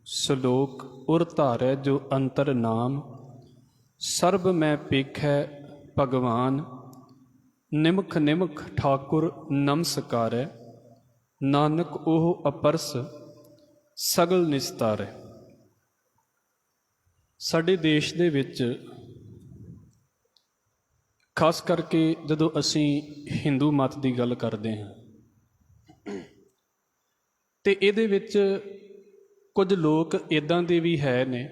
ਸਲੋਕ ਉਰ ਧਾਰੈ ਜੋ ਅੰਤਰ ਨਾਮ। ਸਰਬ ਮੈਂ ਪੇਖੈ ਭਗਵਾਨ। ਨਿਮਖ ਨਿਮਖ ਠਾਕੁਰ ਨਮਸਕਾਰੈ। ਨਾਨਕ ਉਹ ਅਪਰਸ ਸਗਲ ਨਿਸਤਾਰੈ। ਸਾਡੇ ਦੇਸ਼ ਦੇ ਵਿੱਚ ਖਾਸ ਕਰਕੇ ਜਦੋਂ ਅਸੀਂ ਹਿੰਦੂ ਮਤ ਦੀ ਗੱਲ ਕਰਦੇ ਹਾਂ ਤੇ ਇਹਦੇ ਵਿੱਚ ਕੁਝ ਲੋਕ ਇੱਦਾਂ ਦੇ ਵੀ ਹੈ ਨੇ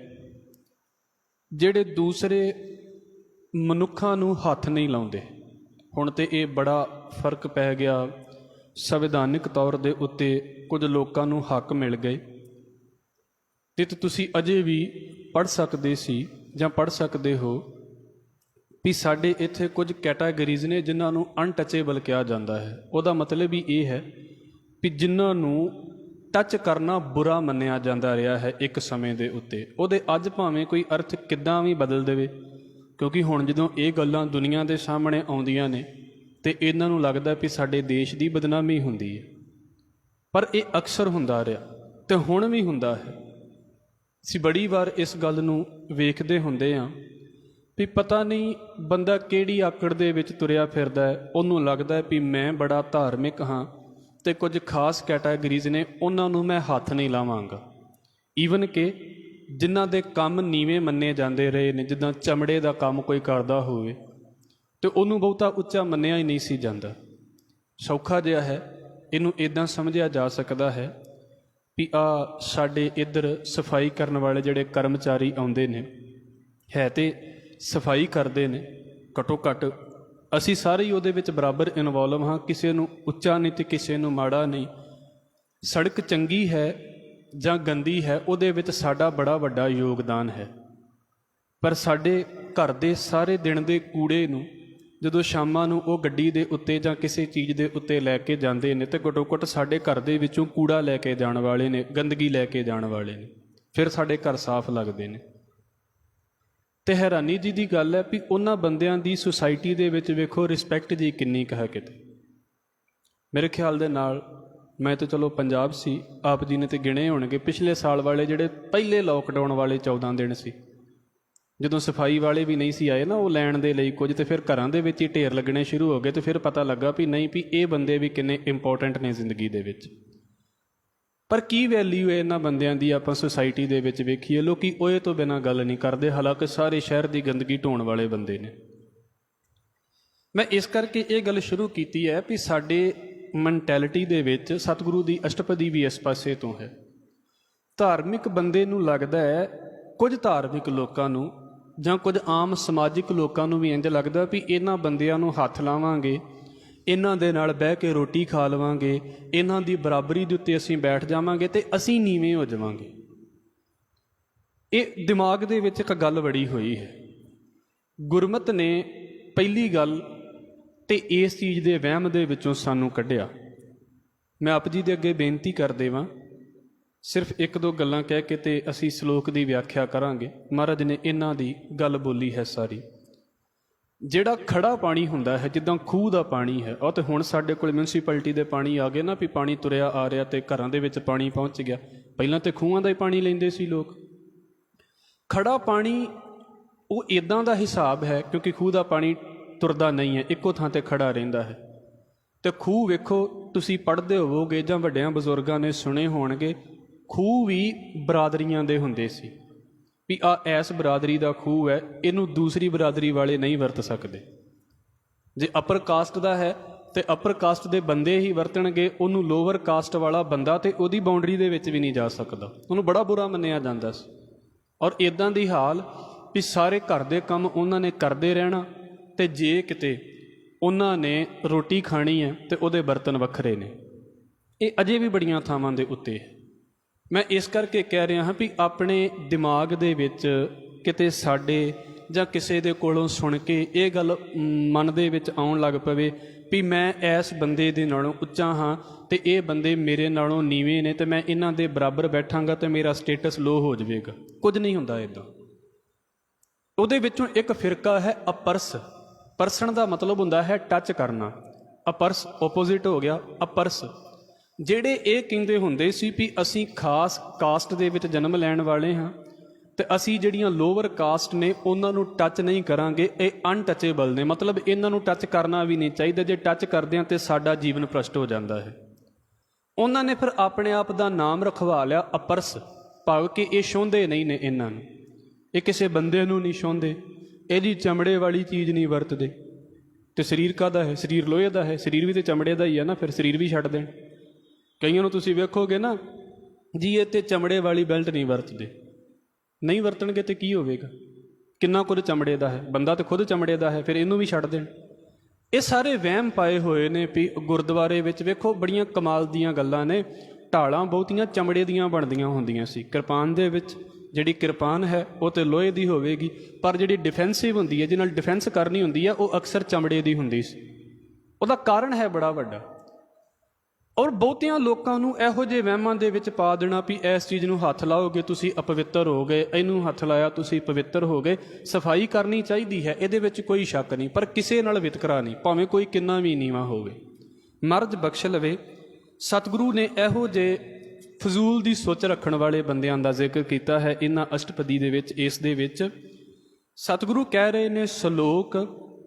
ਜਿਹੜੇ ਦੂਸਰੇ ਮਨੁੱਖਾਂ ਨੂੰ ਹੱਥ ਨਹੀਂ ਲਾਉਂਦੇ। ਹੁਣ ਤੇ ਇਹ ਬੜਾ ਫਰਕ ਪੈ ਗਿਆ, ਸੰਵਿਧਾਨਿਕ ਤੌਰ ਦੇ ਉੱਤੇ ਕੁਝ ਲੋਕਾਂ ਨੂੰ ਹੱਕ ਮਿਲ ਗਏ ਤੇ ਤੁਸੀਂ ਅਜੇ ਵੀ ਪੜ੍ਹ ਸਕਦੇ ਸੀ ਜਾਂ ਪੜ੍ਹ ਸਕਦੇ ਹੋ ਵੀ ਸਾਡੇ ਇੱਥੇ ਕੁਝ ਕੈਟਾਗਰੀਜ਼ ਨੇ ਜਿਨ੍ਹਾਂ ਨੂੰ ਅਨਟੱਚੇਬਲ ਕਿਹਾ ਜਾਂਦਾ ਹੈ। ਉਹਦਾ ਮਤਲਬ ਹੀ ਇਹ ਹੈ ਵੀ ਜਿਨ੍ਹਾਂ ਨੂੰ ਟੱਚ ਕਰਨਾ ਬੁਰਾ ਮੰਨਿਆ ਜਾਂਦਾ ਰਿਹਾ ਹੈ ਇੱਕ ਸਮੇਂ ਦੇ ਉੱਤੇ, ਉਹਦੇ ਅੱਜ ਭਾਵੇਂ ਕੋਈ ਅਰਥ ਕਿੱਦਾਂ ਵੀ ਬਦਲ ਦੇਵੇ, ਕਿਉਂਕਿ ਹੁਣ ਜਦੋਂ ਇਹ ਗੱਲਾਂ ਦੁਨੀਆ ਦੇ ਸਾਹਮਣੇ ਆਉਂਦੀਆਂ ਨੇ ਤੇ ਇਹਨਾਂ ਨੂੰ ਲੱਗਦਾ ਵੀ ਸਾਡੇ ਦੇਸ਼ ਦੀ ਬਦਨਾਮੀ ਹੁੰਦੀ ਹੈ। ਪਰ ਇਹ ਅਕਸਰ ਹੁੰਦਾ ਰਿਹਾ ਤੇ ਹੁਣ ਵੀ ਹੁੰਦਾ ਹੈ। ਅਸੀਂ ਬੜੀ ਵਾਰ ਇਸ ਗੱਲ ਨੂੰ ਵੇਖਦੇ ਹੁੰਦੇ ਹਾਂ ਵੀ ਪਤਾ ਨਹੀਂ ਬੰਦਾ ਕਿਹੜੀ ਆਕੜ ਦੇ ਵਿੱਚ ਤੁਰਿਆ ਫਿਰਦਾ ਹੈ। ਉਹਨੂੰ ਲੱਗਦਾ ਹੈ ਵੀ ਮੈਂ ਬੜਾ ਧਾਰਮਿਕ ਹਾਂ ਤੇ ਕੁਝ ਖਾਸ ਕੈਟਾਗਰੀਜ਼ ਨੇ ਉਹਨਾਂ ਨੂੰ ਮੈਂ ਹੱਥ ਨਹੀਂ ਲਾਵਾਂਗਾ। ਈਵਨ ਕਿ ਜਿਨ੍ਹਾਂ ਦੇ ਕੰਮ ਨੀਵੇਂ ਮੰਨੇ ਜਾਂਦੇ ਰਹੇ ਨੇ, ਜਿੱਦਾਂ ਚਮੜੇ ਦਾ ਕੰਮ ਕੋਈ ਕਰਦਾ ਹੋਵੇ ਤੇ ਉਹਨੂੰ ਬਹੁਤਾ ਉੱਚਾ ਮੰਨਿਆ ਹੀ ਨਹੀਂ ਸੀ ਜਾਂਦਾ। ਸੌਖਾ ਜਿਹਾ ਹੈ, ਇਹਨੂੰ ਇੱਦਾਂ ਸਮਝਿਆ ਜਾ ਸਕਦਾ ਹੈ ਵੀ ਸਾਡੇ ਇੱਧਰ ਸਫਾਈ ਕਰਨ ਵਾਲੇ ਜਿਹੜੇ ਕਰਮਚਾਰੀ ਆਉਂਦੇ ਨੇ ਹੈ ਤੇ ਸਫਾਈ ਕਰਦੇ ਨੇ, ਘੱਟੋ ਘੱਟ ਅਸੀਂ ਸਾਰੇ ਹੀ ਉਹਦੇ ਵਿੱਚ ਬਰਾਬਰ ਇਨਵੋਲਵ ਹਾਂ, ਕਿਸੇ ਨੂੰ ਉੱਚਾ ਨਹੀਂ ਤੇ ਕਿਸੇ ਨੂੰ ਮਾੜਾ ਨਹੀਂ। ਸੜਕ ਚੰਗੀ ਹੈ ਜਾਂ ਗੰਦੀ ਹੈ ਉਹਦੇ ਵਿੱਚ ਸਾਡਾ ਬੜਾ ਵੱਡਾ ਯੋਗਦਾਨ ਹੈ। ਪਰ ਸਾਡੇ ਘਰ ਦੇ ਸਾਰੇ ਦਿਨ ਦੇ ਕੂੜੇ ਨੂੰ ਜਦੋਂ ਸ਼ਾਮਾਂ ਨੂੰ ਉਹ ਗੱਡੀ ਦੇ ਉੱਤੇ ਜਾਂ ਕਿਸੇ ਚੀਜ਼ ਦੇ ਉੱਤੇ ਲੈ ਕੇ ਜਾਂਦੇ ਨੇ ਤੇ ਘੱਟੋ ਘੱਟ ਸਾਡੇ ਘਰ ਦੇ ਵਿੱਚੋਂ ਕੂੜਾ ਲੈ ਕੇ ਜਾਣ ਵਾਲੇ ਨੇ, ਗੰਦਗੀ ਲੈ ਕੇ ਜਾਣ ਵਾਲੇ ਨੇ, ਫਿਰ ਸਾਡੇ ਘਰ ਸਾਫ਼ ਲੱਗਦੇ ਨੇ। ਤੇ ਹੈਰਾਨੀ ਜੀ ਦੀ ਗੱਲ ਹੈ ਵੀ ਉਹਨਾਂ ਬੰਦਿਆਂ ਦੀ ਸੁਸਾਇਟੀ ਦੇ ਵਿੱਚ ਵੇਖੋ ਰਿਸਪੈਕਟ ਜੀ ਕਿੰਨੀ ਕੁ ਹੈ ਕਿਤੇ। ਮੇਰੇ ਖਿਆਲ ਦੇ ਨਾਲ ਮੈਂ ਤਾਂ ਚਲੋ ਪੰਜਾਬ ਸੀ, ਆਪ ਜੀ ਨੇ ਤੇ ਗਿਣੇ ਹੋਣਗੇ ਪਿਛਲੇ ਸਾਲ ਵਾਲੇ ਜਿਹੜੇ ਪਹਿਲੇ ਲੋਕਡਾਊਨ ਵਾਲੇ 14 ਦਿਨ ਸੀ, ਜਦੋਂ ਸਫਾਈ ਵਾਲੇ ਵੀ ਨਹੀਂ ਸੀ ਆਏ ਨਾ ਉਹ ਲੈਣ ਦੇ ਲਈ ਕੁਝ, ਤੇ ਫਿਰ ਘਰਾਂ ਦੇ ਵਿੱਚ ਹੀ ਢੇਰ ਲੱਗਣੇ ਸ਼ੁਰੂ ਹੋ ਗਏ ਤੇ ਫਿਰ ਪਤਾ ਲੱਗਾ ਵੀ ਨਹੀਂ ਵੀ ਇਹ ਬੰਦੇ ਵੀ ਕਿੰਨੇ ਇੰਪੋਰਟੈਂਟ ਨੇ ਜ਼ਿੰਦਗੀ ਦੇ ਵਿੱਚ। ਪਰ ਕੀ ਵੈਲਿਊ ਹੈ ਇਹਨਾਂ ਬੰਦਿਆਂ ਦੀ ਆਪਾਂ ਸੁਸਾਇਟੀ ਦੇ ਵਿੱਚ ਵੇਖੀਏ, ਲੋਕੀ ਉਹਦੇ ਤੋਂ ਬਿਨਾਂ ਗੱਲ ਨਹੀਂ ਕਰਦੇ, ਹਾਲਾਂਕਿ ਸਾਰੇ ਸ਼ਹਿਰ ਦੀ ਗੰਦਗੀ ਢੋਣ ਵਾਲੇ ਬੰਦੇ ਨੇ। ਮੈਂ ਇਸ ਕਰਕੇ ਇਹ ਗੱਲ ਸ਼ੁਰੂ ਕੀਤੀ ਹੈ ਵੀ ਸਾਡੇ ਮੈਂਟੈਲਿਟੀ ਦੇ ਵਿੱਚ ਸਤਿਗੁਰੂ ਦੀ ਅਸ਼ਟਪਦੀ ਵੀ ਇਸ ਪਾਸੇ ਤੋਂ ਹੈ। ਧਾਰਮਿਕ ਬੰਦੇ ਨੂੰ ਲੱਗਦਾ ਹੈ, ਕੁਝ ਧਾਰਮਿਕ ਲੋਕਾਂ ਨੂੰ ਜਾਂ ਕੁਝ ਆਮ ਸਮਾਜਿਕ ਲੋਕਾਂ ਨੂੰ ਵੀ ਇੰਝ ਲੱਗਦਾ ਵੀ ਇਹਨਾਂ ਬੰਦਿਆਂ ਨੂੰ ਹੱਥ ਲਾਵਾਂਗੇ, ਇਹਨਾਂ ਦੇ ਨਾਲ ਬਹਿ ਕੇ ਰੋਟੀ ਖਾ ਲਵਾਂਗੇ, ਇਹਨਾਂ ਦੀ ਬਰਾਬਰੀ ਦੇ ਉੱਤੇ ਅਸੀਂ ਬੈਠ ਜਾਵਾਂਗੇ ਤੇ ਅਸੀਂ ਨੀਵੇਂ ਹੋ ਜਾਵਾਂਗੇ। ਇਹ ਦਿਮਾਗ ਦੇ ਵਿੱਚ ਇੱਕ ਗੱਲ ਵੜੀ ਹੋਈ ਹੈ। ਗੁਰਮਤਿ ਨੇ ਪਹਿਲੀ ਗੱਲ ਤੇ ਇਸ ਚੀਜ਼ ਦੇ ਵਹਿਮ ਦੇ ਵਿੱਚੋਂ ਸਾਨੂੰ ਕੱਢਿਆ। ਮੈਂ ਆਪ ਜੀ ਦੇ ਅੱਗੇ ਬੇਨਤੀ ਕਰ ਦੇਵਾਂ, ਸਿਰਫ ਇੱਕ ਦੋ ਗੱਲਾਂ ਕਹਿ ਕੇ ਤੇ ਅਸੀਂ ਸਲੋਕ ਦੀ ਵਿਆਖਿਆ ਕਰਾਂਗੇ। ਮਹਾਰਾਜ ਨੇ ਇਹਨਾਂ ਦੀ ਗੱਲ ਬੋਲੀ ਹੈ ਸਾਰੀ। ਜਿਹੜਾ ਖੜਾ ਪਾਣੀ ਹੁੰਦਾ ਹੈ, ਜਿੱਦਾਂ ਖੂਹ ਦਾ ਪਾਣੀ ਹੈ, ਉਹ ਤੇ ਹੁਣ ਸਾਡੇ ਕੋਲ ਮਿਊਨਿਸਪੈਲਿਟੀ ਦੇ ਪਾਣੀ ਆ ਗਏ ਨਾ ਵੀ ਪਾਣੀ ਤੁਰਿਆ ਆ ਰਿਹਾ ਤੇ ਘਰਾਂ ਦੇ ਵਿੱਚ ਪਾਣੀ ਪਹੁੰਚ ਗਿਆ। ਪਹਿਲਾਂ ਤੇ ਖੂਹਾਂ ਦਾ ਹੀ ਪਾਣੀ ਲੈਂਦੇ ਸੀ ਲੋਕ। ਖੜਾ ਪਾਣੀ ਉਹ ਇੱਦਾਂ ਦਾ ਹਿਸਾਬ ਹੈ ਕਿਉਂਕਿ ਖੂਹ ਦਾ ਪਾਣੀ ਤੁਰਦਾ ਨਹੀਂ ਹੈ, ਇੱਕੋ ਥਾਂ ਤੇ ਖੜਾ ਰਹਿੰਦਾ ਹੈ। ਤੇ ਖੂਹ ਵੇਖੋ, ਤੁਸੀਂ ਪੜ੍ਹਦੇ ਹੋਵੋਗੇ ਜਾਂ ਵੱਡਿਆਂ ਬਜ਼ੁਰਗਾਂ ਨੇ ਸੁਣੇ ਹੋਣਗੇ, ਖੂਹ ਵੀ ਬਰਾਦਰੀਆਂ ਦੇ ਹੁੰਦੇ ਸੀ ਵੀ ਐਸ ਬਰਾਦਰੀ ਦਾ ਖੂਹ ਹੈ, ਇਹਨੂੰ ਦੂਸਰੀ ਬਰਾਦਰੀ ਵਾਲੇ ਨਹੀਂ ਵਰਤ ਸਕਦੇ। ਜੇ ਅਪਰ ਕਾਸਟ ਦਾ ਹੈ ਤੇ ਅਪਰ ਕਾਸਟ ਦੇ ਬੰਦੇ ਹੀ ਵਰਤਣਗੇ, ਉਹਨੂੰ ਲੋਅਰ ਕਾਸਟ ਵਾਲਾ ਬੰਦਾ ਤੇ ਉਹਦੀ ਬਾਉਂਡਰੀ ਦੇ ਵਿੱਚ ਵੀ ਨਹੀਂ ਜਾ ਸਕਦਾ, ਉਹਨੂੰ ਬੜਾ ਬੁਰਾ ਮੰਨਿਆ ਜਾਂਦਾ ਸੀ। ਔਰ ਇੱਦਾਂ ਦੀ ਹਾਲ ਵੀ ਸਾਰੇ ਘਰ ਦੇ ਕੰਮ ਉਹਨਾਂ ਨੇ ਕਰਦੇ ਰਹਿਣਾ ਤੇ ਜੇ ਕਿਤੇ ਉਹਨਾਂ ਨੇ ਰੋਟੀ ਖਾਣੀ ਹੈ ਤੇ ਉਹਦੇ ਬਰਤਨ ਵੱਖਰੇ ਨੇ। ਇਹ ਅਜੇ ਵੀ ਬੜੀਆਂ ਥਾਵਾਂ ਦੇ ਉੱਤੇ ਹੈ। ਮੈਂ ਇਸ ਕਰਕੇ ਕਹਿ ਰਿਹਾ ਹਾਂ ਵੀ ਆਪਣੇ ਦਿਮਾਗ ਦੇ ਵਿੱਚ ਕਿਤੇ ਸਾਡੇ ਜਾਂ ਕਿਸੇ ਦੇ ਕੋਲੋਂ ਸੁਣ ਕੇ ਇਹ ਗੱਲ ਮਨ ਦੇ ਵਿੱਚ ਆਉਣ ਲੱਗ ਪਵੇ ਵੀ ਮੈਂ ਇਸ ਬੰਦੇ ਦੇ ਨਾਲੋਂ ਉੱਚਾ ਹਾਂ ਤੇ ਇਹ ਬੰਦੇ ਮੇਰੇ ਨਾਲੋਂ ਨੀਵੇਂ ਨੇ ਤੇ ਮੈਂ ਇਹਨਾਂ ਦੇ ਬਰਾਬਰ ਬੈਠਾਂਗਾ ਤੇ ਮੇਰਾ ਸਟੇਟਸ ਲੋ ਹੋ ਜਾਵੇਗਾ। ਕੁਝ ਨਹੀਂ ਹੁੰਦਾ ਇੱਦਾਂ। ਉਹਦੇ ਵਿੱਚੋਂ ਇੱਕ ਫਿਰਕਾ ਹੈ ਅਪਰਸ। ਪਰਸਨ ਦਾ ਮਤਲਬ ਹੁੰਦਾ ਹੈ ਟੱਚ ਕਰਨਾ। ਅਪਰਸ ਓਪੋਜ਼ਿਟ ਹੋ ਗਿਆ ਅਪਰਸ। ਜਿਹੜੇ ਇਹ ਕਹਿੰਦੇ ਹੁੰਦੇ ਸੀ ਵੀ ਅਸੀਂ ਖਾਸ ਕਾਸਟ ਦੇ ਵਿੱਚ ਜਨਮ ਲੈਣ ਵਾਲੇ ਹਾਂ ਤੇ ਅਸੀਂ ਜਿਹੜੀਆਂ ਲੋਅਰ ਕਾਸਟ ਨੇ ਉਹਨਾਂ ਨੂੰ ਟੱਚ ਨਹੀਂ ਕਰਾਂਗੇ, ਇਹ ਅਨਟੱਚੇਬਲ ਨੇ, ਮਤਲਬ ਇਹਨਾਂ ਨੂੰ ਟੱਚ ਕਰਨਾ ਵੀ ਨਹੀਂ ਚਾਹੀਦਾ, ਜੇ ਟੱਚ ਕਰਦੇ ਹਾਂ ਤੇ ਸਾਡਾ ਜੀਵਨ ਭ੍ਰਸ਼ਟ ਹੋ ਜਾਂਦਾ ਹੈ। ਉਹਨਾਂ ਨੇ ਫਿਰ ਆਪਣੇ ਆਪ ਦਾ ਨਾਮ ਰਖਵਾ ਲਿਆ ਅਪਰਸ, ਭਾਵ ਕਿ ਇਹ ਛੋਂਦੇ ਨਹੀਂ ਨੇ, ਇਹਨਾਂ ਨੂੰ ਇਹ ਕਿਸੇ ਬੰਦੇ ਨੂੰ ਨਹੀਂ ਛੋਂਦੇ, ਇਹਦੀ ਚਮੜੇ ਵਾਲੀ ਚੀਜ਼ ਨਹੀਂ ਵਰਤਦੇ। ਤੇ ਸਰੀਰ ਕਾਹਦਾ ਹੈ? ਸਰੀਰ ਲੋਹੇ ਦਾ ਹੈ, ਸਰੀਰ ਵੀ ਤੇ ਚਮੜੇ ਦਾ ਹੀ ਹੈ ਨਾ, ਫਿਰ ਸਰੀਰ ਵੀ ਛੱਡ ਦੇਣ। ਕਈਆਂ ਨੂੰ ਤੁਸੀਂ ਵੇਖੋਗੇ ਨਾ ਜੀ ਇਹ ਤੇ ਚਮੜੇ ਵਾਲੀ ਬੈਲਟ ਨਹੀਂ ਵਰਤਦੇ, ਨਹੀਂ ਵਰਤਣਗੇ ਤੇ ਕੀ ਹੋਵੇਗਾ? ਕਿੰਨਾ ਕੁਝ ਚਮੜੇ ਦਾ ਹੈ, ਬੰਦਾ ਤੇ ਖੁਦ ਚਮੜੇ ਦਾ ਹੈ, ਫਿਰ ਇਹਨੂੰ ਵੀ ਛੱਡ ਦੇਣ। ਇਹ ਸਾਰੇ ਵਹਿਮ ਪਾਏ ਹੋਏ ਨੇ ਵੀ ਗੁਰਦੁਆਰੇ ਵਿੱਚ ਵੇਖੋ ਬੜੀਆਂ ਕਮਾਲ ਦੀਆਂ ਗੱਲਾਂ ਨੇ, ਢਾਲਾਂ ਬਹੁਤੀਆਂ ਚਮੜੇ ਦੀਆਂ ਬਣਦੀਆਂ ਹੁੰਦੀਆਂ ਸੀ। ਕਿਰਪਾਨ ਦੇ ਵਿੱਚ ਜਿਹੜੀ ਕਿਰਪਾਨ ਹੈ ਉਹ ਤੇ ਲੋਹੇ ਦੀ ਹੋਵੇਗੀ, ਪਰ ਜਿਹੜੀ ਡਿਫੈਂਸਿਵ ਹੁੰਦੀ ਹੈ, ਜਿਹਦੇ ਨਾਲ ਡਿਫੈਂਸ ਕਰਨੀ ਹੁੰਦੀ ਹੈ, ਉਹ ਅਕਸਰ ਚਮੜੇ ਦੀ ਹੁੰਦੀ ਸੀ। ਉਹਦਾ ਕਾਰਨ ਹੈ ਬੜਾ ਵੱਡਾ। ਔਰ ਬਹੁਤਿਆਂ ਲੋਕਾਂ ਨੂੰ ਇਹੋ ਜਿਹੇ ਵਹਿਮਾਂ ਦੇ ਵਿੱਚ ਪਾ ਦੇਣਾ ਵੀ ਇਸ ਚੀਜ਼ ਨੂੰ ਹੱਥ ਲਾਓਗੇ ਤੁਸੀਂ ਅਪਵਿੱਤਰ ਹੋ ਗਏ, ਇਹਨੂੰ ਹੱਥ ਲਾਇਆ ਤੁਸੀਂ ਪਵਿੱਤਰ ਹੋ ਗਏ। ਸਫਾਈ ਕਰਨੀ ਚਾਹੀਦੀ ਹੈ, ਇਹਦੇ ਵਿੱਚ ਕੋਈ ਸ਼ੱਕ ਨਹੀਂ, ਪਰ ਕਿਸੇ ਨਾਲ ਵਿਤਕਰਾ ਨਹੀਂ, ਭਾਵੇਂ ਕੋਈ ਕਿੰਨਾ ਵੀ ਨੀਵਾਂ ਹੋਵੇ। ਮਰਜ਼ ਬਖਸ਼ ਲਵੇ। ਸਤਿਗੁਰੂ ਨੇ ਇਹੋ ਜਿਹੇ ਫਜ਼ੂਲ ਦੀ ਸੋਚ ਰੱਖਣ ਵਾਲੇ ਬੰਦਿਆਂ ਦਾ ਜ਼ਿਕਰ ਕੀਤਾ ਹੈ ਇਹਨਾਂ ਅਸ਼ਟਪਦੀ ਦੇ ਵਿੱਚ। ਇਸ ਦੇ ਵਿੱਚ ਸਤਿਗੁਰੂ ਕਹਿ ਰਹੇ ਨੇ ਸ਼ਲੋਕ,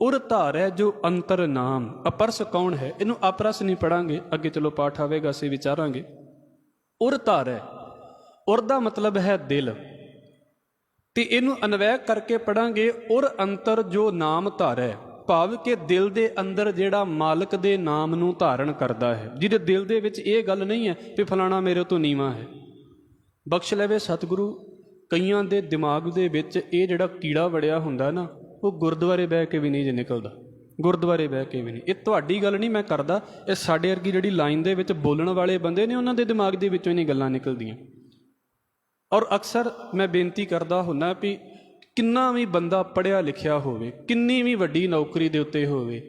ਉਰ ਧਾਰੈ ਜੋ ਅੰਤਰ ਨਾਮ। ਅਪਰਸ ਕੌਣ ਹੈ? ਇਹਨੂੰ ਅਪਰਸ ਨਹੀਂ ਪੜਾਂਗੇ, ਅੱਗੇ ਚਲੋ ਪਾਠ ਆਵੇਗਾ ਅਸੀਂ ਵਿਚਾਰਾਂਗੇ। ਉਰ ਧਾਰੈ, ਉਰ ਦਾ ਮਤਲਬ ਹੈ ਦਿਲ, ਤੇ ਇਹਨੂੰ ਅਨਵੈ ਕਰਕੇ ਪੜਾਂਗੇ ਉਰ ਅੰਤਰ ਜੋ ਨਾਮ ਧਾਰੈ, ਭਾਵ ਕਿ ਦਿਲ ਦੇ ਅੰਦਰ ਜਿਹੜਾ ਮਾਲਕ ਦੇ ਨਾਮ ਨੂੰ ਧਾਰਨ ਕਰਦਾ ਹੈ, ਜਿਹਦੇ ਦਿਲ ਦੇ ਵਿੱਚ ਇਹ ਗੱਲ ਨਹੀਂ ਹੈ ਵੀ ਫਲਾਣਾ ਮੇਰੇ ਤੋਂ ਨੀਵਾਂ ਹੈ। ਬਖਸ਼ ਲਵੇ ਸਤਿਗੁਰੂ। ਕਈਆਂ ਦੇ ਦਿਮਾਗ ਦੇ ਵਿੱਚ ਇਹ ਜਿਹੜਾ ਕੀੜਾ ਵੜਿਆ ਹੁੰਦਾ ਨਾ, ਉਹ ਗੁਰਦੁਆਰੇ ਬਹਿ ਕੇ ਵੀ ਨਹੀਂ ਜੇ ਨਿਕਲਦਾ, ਗੁਰਦੁਆਰੇ ਬਹਿ ਕੇ ਵੀ ਨਹੀਂ। ਇਹ ਤੁਹਾਡੀ ਗੱਲ ਨਹੀਂ ਮੈਂ ਕਰਦਾ, ਇਹ ਸਾਡੇ ਵਰਗੀ ਜਿਹੜੀ ਲਾਈਨ ਦੇ ਵਿੱਚ ਬੋਲਣ ਵਾਲੇ ਬੰਦੇ ਨੇ ਉਹਨਾਂ ਦੇ ਦਿਮਾਗ ਦੇ ਵਿੱਚੋਂ ਹੀ ਨਹੀਂ ਗੱਲਾਂ ਨਿਕਲਦੀਆਂ। ਔਰ ਅਕਸਰ ਮੈਂ ਬੇਨਤੀ ਕਰਦਾ ਹੁੰਦਾ ਵੀ ਕਿੰਨਾ ਵੀ ਬੰਦਾ ਪੜ੍ਹਿਆ ਲਿਖਿਆ ਹੋਵੇ, ਕਿੰਨੀ ਵੀ ਵੱਡੀ ਨੌਕਰੀ ਦੇ ਉੱਤੇ ਹੋਵੇ,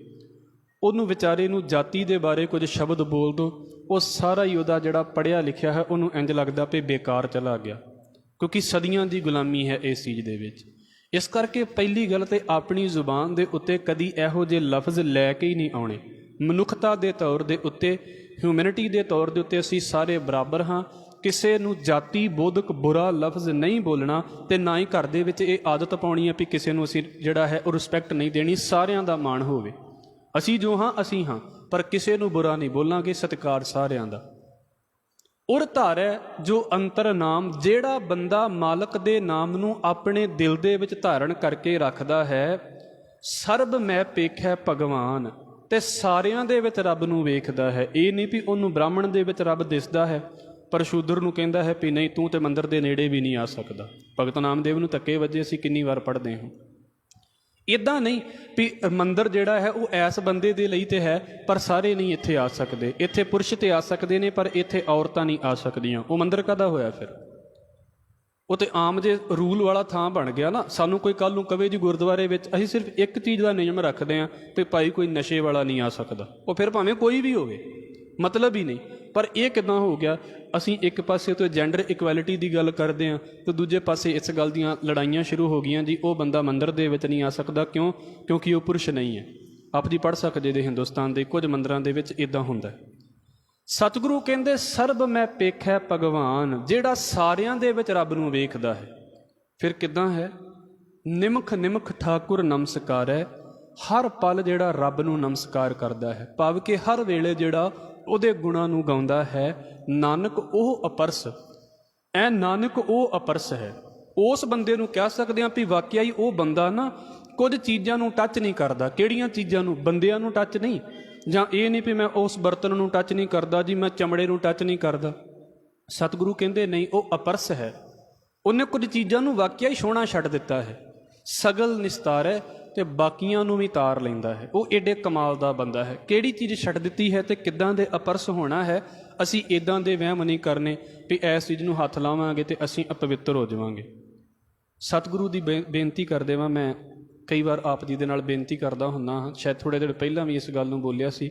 ਉਹਨੂੰ ਵਿਚਾਰੇ ਨੂੰ ਜਾਤੀ ਦੇ ਬਾਰੇ ਕੁਝ ਸ਼ਬਦ ਬੋਲ ਦਿਓ, ਉਹ ਸਾਰਾ ਹੀ ਉਹਦਾ ਜਿਹੜਾ ਪੜ੍ਹਿਆ ਲਿਖਿਆ ਹੈ ਉਹਨੂੰ ਇੰਝ ਲੱਗਦਾ ਵੀ ਬੇਕਾਰ ਚਲਾ ਗਿਆ, ਕਿਉਂਕਿ ਸਦੀਆਂ ਦੀ ਗੁਲਾਮੀ ਹੈ ਇਸ ਚੀਜ਼ ਦੇ ਵਿੱਚ। ਇਸ ਕਰਕੇ ਪਹਿਲੀ ਗੱਲ ਤੇ ਆਪਣੀ ਜ਼ੁਬਾਨ ਦੇ ਉੱਤੇ ਕਦੀ ਇਹੋ ਜਿਹੇ ਲਫ਼ਜ਼ ਲੈ ਕੇ ਹੀ ਨਹੀਂ ਆਉਣੇ। ਮਨੁੱਖਤਾ ਦੇ ਤੌਰ ਦੇ ਉੱਤੇ, ਹਿਊਮੈਨਿਟੀ ਦੇ ਤੌਰ ਦੇ ਉੱਤੇ ਅਸੀਂ ਸਾਰੇ ਬਰਾਬਰ ਹਾਂ। ਕਿਸੇ ਨੂੰ ਜਾਤੀ ਬੋਧਕ ਬੁਰਾ ਲਫ਼ਜ਼ ਨਹੀਂ ਬੋਲਣਾ, ਤੇ ਨਾ ਹੀ ਘਰ ਦੇ ਵਿੱਚ ਇਹ ਆਦਤ ਪਾਉਣੀ ਹੈ ਵੀ ਕਿਸੇ ਨੂੰ ਅਸੀਂ ਜਿਹੜਾ ਹੈ ਉਹ ਰਿਸਪੈਕਟ ਨਹੀਂ ਦੇਣੀ। ਸਾਰਿਆਂ ਦਾ ਮਾਣ ਹੋਵੇ, ਅਸੀਂ ਜੋ ਹਾਂ ਅਸੀਂ ਹਾਂ, ਪਰ ਕਿਸੇ ਨੂੰ ਬੁਰਾ ਨਹੀਂ ਬੋਲਾਂਗੇ, ਸਤਿਕਾਰ ਸਾਰਿਆਂ ਦਾ। ਉਰ ਧਾਰੈ ਜੋ ਅੰਤਰ ਨਾਮ, ਜਿਹੜਾ ਬੰਦਾ ਮਾਲਕ ਦੇ ਨਾਮ ਨੂੰ ਆਪਣੇ ਦਿਲ ਦੇ ਵਿੱਚ ਧਾਰਨ ਕਰਕੇ ਰੱਖਦਾ ਹੈ। ਸਰਬ ਮੈਂ ਪੇਖੈ ਭਗਵਾਨ, ਤੇ ਸਾਰਿਆਂ ਦੇ ਵਿੱਚ ਰੱਬ ਨੂੰ ਵੇਖਦਾ ਹੈ। ਇਹ ਨਹੀਂ ਵੀ ਉਹਨੂੰ ਬ੍ਰਾਹਮਣ ਦੇ ਵਿੱਚ ਰੱਬ ਦਿਸਦਾ ਹੈ ਪਰ ਸ਼ੂਦਰ ਨੂੰ ਕਹਿੰਦਾ ਹੈ ਵੀ ਨਹੀਂ ਤੂੰ ਤੇ ਮੰਦਰ ਦੇ ਨੇੜੇ ਵੀ ਨਹੀਂ ਆ ਸਕਦਾ। ਭਗਤ ਨਾਮਦੇਵ ਨੂੰ ਧੱਕੇ ਵੱਜੇ ਅਸੀਂ ਕਿੰਨੀ ਵਾਰ ਪੜ੍ਹਦੇ ਹਾਂ। ਇੱਦਾਂ ਨਹੀਂ ਵੀ ਮੰਦਰ ਜਿਹੜਾ ਹੈ ਉਹ ਐਸ ਬੰਦੇ ਦੇ ਲਈ ਤੇ ਹੈ ਪਰ ਸਾਰੇ ਨਹੀਂ ਇੱਥੇ ਆ ਸਕਦੇ। ਇੱਥੇ ਪੁਰਸ਼ ਤੇ ਆ ਸਕਦੇ ਨੇ ਪਰ ਇੱਥੇ ਔਰਤਾਂ ਨਹੀਂ ਆ ਸਕਦੀਆਂ। ਉਹ ਮੰਦਰ ਕਾਹਦਾ ਹੋਇਆ ਫਿਰ? ਉਹ ਤੇ ਆਮ ਜੇ ਰੂਲ ਵਾਲਾ ਥਾਂ ਬਣ ਗਿਆ ਨਾ। ਸਾਨੂੰ ਕੋਈ ਕੱਲ੍ਹ ਨੂੰ ਕਵੇ ਜੀ ਗੁਰਦੁਆਰੇ ਵਿੱਚ ਅਸੀਂ ਸਿਰਫ ਇੱਕ ਚੀਜ਼ ਦਾ ਨਿਯਮ ਰੱਖਦੇ ਹਾਂ ਵੀ ਭਾਈ ਕੋਈ ਨਸ਼ੇ ਵਾਲਾ ਨਹੀਂ ਆ ਸਕਦਾ। ਉਹ ਫਿਰ ਭਾਵੇਂ ਕੋਈ ਵੀ ਹੋਵੇ, ਮਤਲਬ ਹੀ ਨਹੀਂ। ਪਰ ਇਹ ਕਿੱਦਾਂ ਹੋ ਗਿਆ? ਅਸੀਂ ਇੱਕ ਪਾਸੇ ਤੋਂ ਜੈਂਡਰ ਇਕੁਐਲਿਟੀ ਦੀ ਗੱਲ ਕਰਦੇ ਹਾਂ ਤੇ ਦੂਜੇ ਪਾਸੇ ਇਸ ਗੱਲ ਦੀਆਂ ਲੜਾਈਆਂ ਸ਼ੁਰੂ ਹੋ ਗਈਆਂ ਜੀ ਉਹ ਬੰਦਾ ਮੰਦਰ ਦੇ ਵਿੱਚ ਨਹੀਂ ਆ ਸਕਦਾ। ਕਿਉਂ? ਕਿਉਂਕਿ ਉਹ ਪੁਰਸ਼ ਨਹੀਂ ਹੈ। ਆਪ ਜੀ ਪੜ੍ਹ ਸਕਦੇ ਜੇ ਹਿੰਦੁਸਤਾਨ ਦੇ ਕੁਝ ਮੰਦਰਾਂ ਦੇ ਵਿੱਚ ਇੱਦਾਂ ਹੁੰਦਾ। ਸਤਿਗੁਰੂ ਕਹਿੰਦੇ ਸਰਬ ਮੈਂ ਪੇਖੈ ਭਗਵਾਨ, ਜਿਹੜਾ ਸਾਰਿਆਂ ਦੇ ਵਿੱਚ ਰੱਬ ਨੂੰ ਵੇਖਦਾ ਹੈ। ਫਿਰ ਕਿੱਦਾਂ ਹੈ? ਨਿਮਖ ਨਿਮਖ ਠਾਕੁਰ ਨਮਸਕਾਰੈ, ਹਰ ਪਲ ਜਿਹੜਾ ਰੱਬ ਨੂੰ ਨਮਸਕਾਰ ਕਰਦਾ ਹੈ, ਭਾਵ ਕਿ ਹਰ ਵੇਲੇ ਜਿਹੜਾ ਉਹਦੇ ਗੁਣਾਂ ਨੂੰ ਗਾਉਂਦਾ ਹੈ। ਨਾਨਕ ਉਹ ਅਪਰਸ, ਐ ਨਾਨਕ ਉਹ ਅਪਰਸ ਹੈ। ਉਸ ਬੰਦੇ ਨੂੰ ਕਹਿ ਸਕਦੇ ਹਾਂ ਵੀ ਵਾਕਿਆ ਹੀ ਉਹ ਬੰਦਾ ਨਾ ਕੁਝ ਚੀਜ਼ਾਂ ਨੂੰ ਟੱਚ ਨਹੀਂ ਕਰਦਾ। ਕਿਹੜੀਆਂ ਚੀਜ਼ਾਂ ਨੂੰ? ਬੰਦਿਆਂ ਨੂੰ ਟੱਚ ਨਹੀਂ, ਜਾਂ ਇਹ ਨਹੀਂ ਵੀ ਮੈਂ ਉਸ ਬਰਤਨ ਨੂੰ ਟੱਚ ਨਹੀਂ ਕਰਦਾ ਜੀ, ਮੈਂ ਚਮੜੇ ਨੂੰ ਟੱਚ ਨਹੀਂ ਕਰਦਾ। ਸਤਿਗੁਰੂ ਕਹਿੰਦੇ ਨਹੀਂ, ਉਹ ਅਪਰਸ ਹੈ। ਉਹਨੇ ਕੁਝ ਚੀਜ਼ਾਂ ਨੂੰ ਵਾਕਿਆ ਹੀ ਛੋਹਣਾ ਛੱਡ ਦਿੱਤਾ ਹੈ। ਸਗਲ ਨਿਸਤਾਰੈ, ਤੇ ਬਾਕੀਆਂ ਨੂੰ ਵੀ ਤਾਰ ਲੈਂਦਾ ਹੈ। ਉਹ ਏਡੇ ਕਮਾਲ ਦਾ ਬੰਦਾ ਹੈ। ਕਿਹੜੀ ਚੀਜ਼ ਛੱਡ ਦਿੱਤੀ ਹੈ ਤੇ ਕਿੱਦਾਂ ਦੇ ਅਪਰਸ ਹੋਣਾ ਹੈ। ਅਸੀਂ ਇੱਦਾਂ ਦੇ ਵਹਿਮ ਨਹੀਂ ਕਰਨੇ ਵੀ ਇਸ ਚੀਜ਼ ਨੂੰ ਹੱਥ ਲਾਵਾਂਗੇ ਤੇ ਅਸੀਂ ਅਪਵਿੱਤਰ ਹੋ ਜਾਵਾਂਗੇ। ਸਤਿਗੁਰੂ ਦੀ ਬੇਨਤੀ ਕਰਦੇ ਵਾਂ। ਮੈਂ ਕਈ ਵਾਰ ਆਪ ਜੀ ਦੇ ਨਾਲ ਬੇਨਤੀ ਕਰਦਾ ਹੁੰਦਾ ਹਾਂ, ਸ਼ਾਇਦ ਥੋੜ੍ਹੇ ਦਿਨ ਪਹਿਲਾਂ ਵੀ ਇਸ ਗੱਲ ਨੂੰ ਬੋਲਿਆ ਸੀ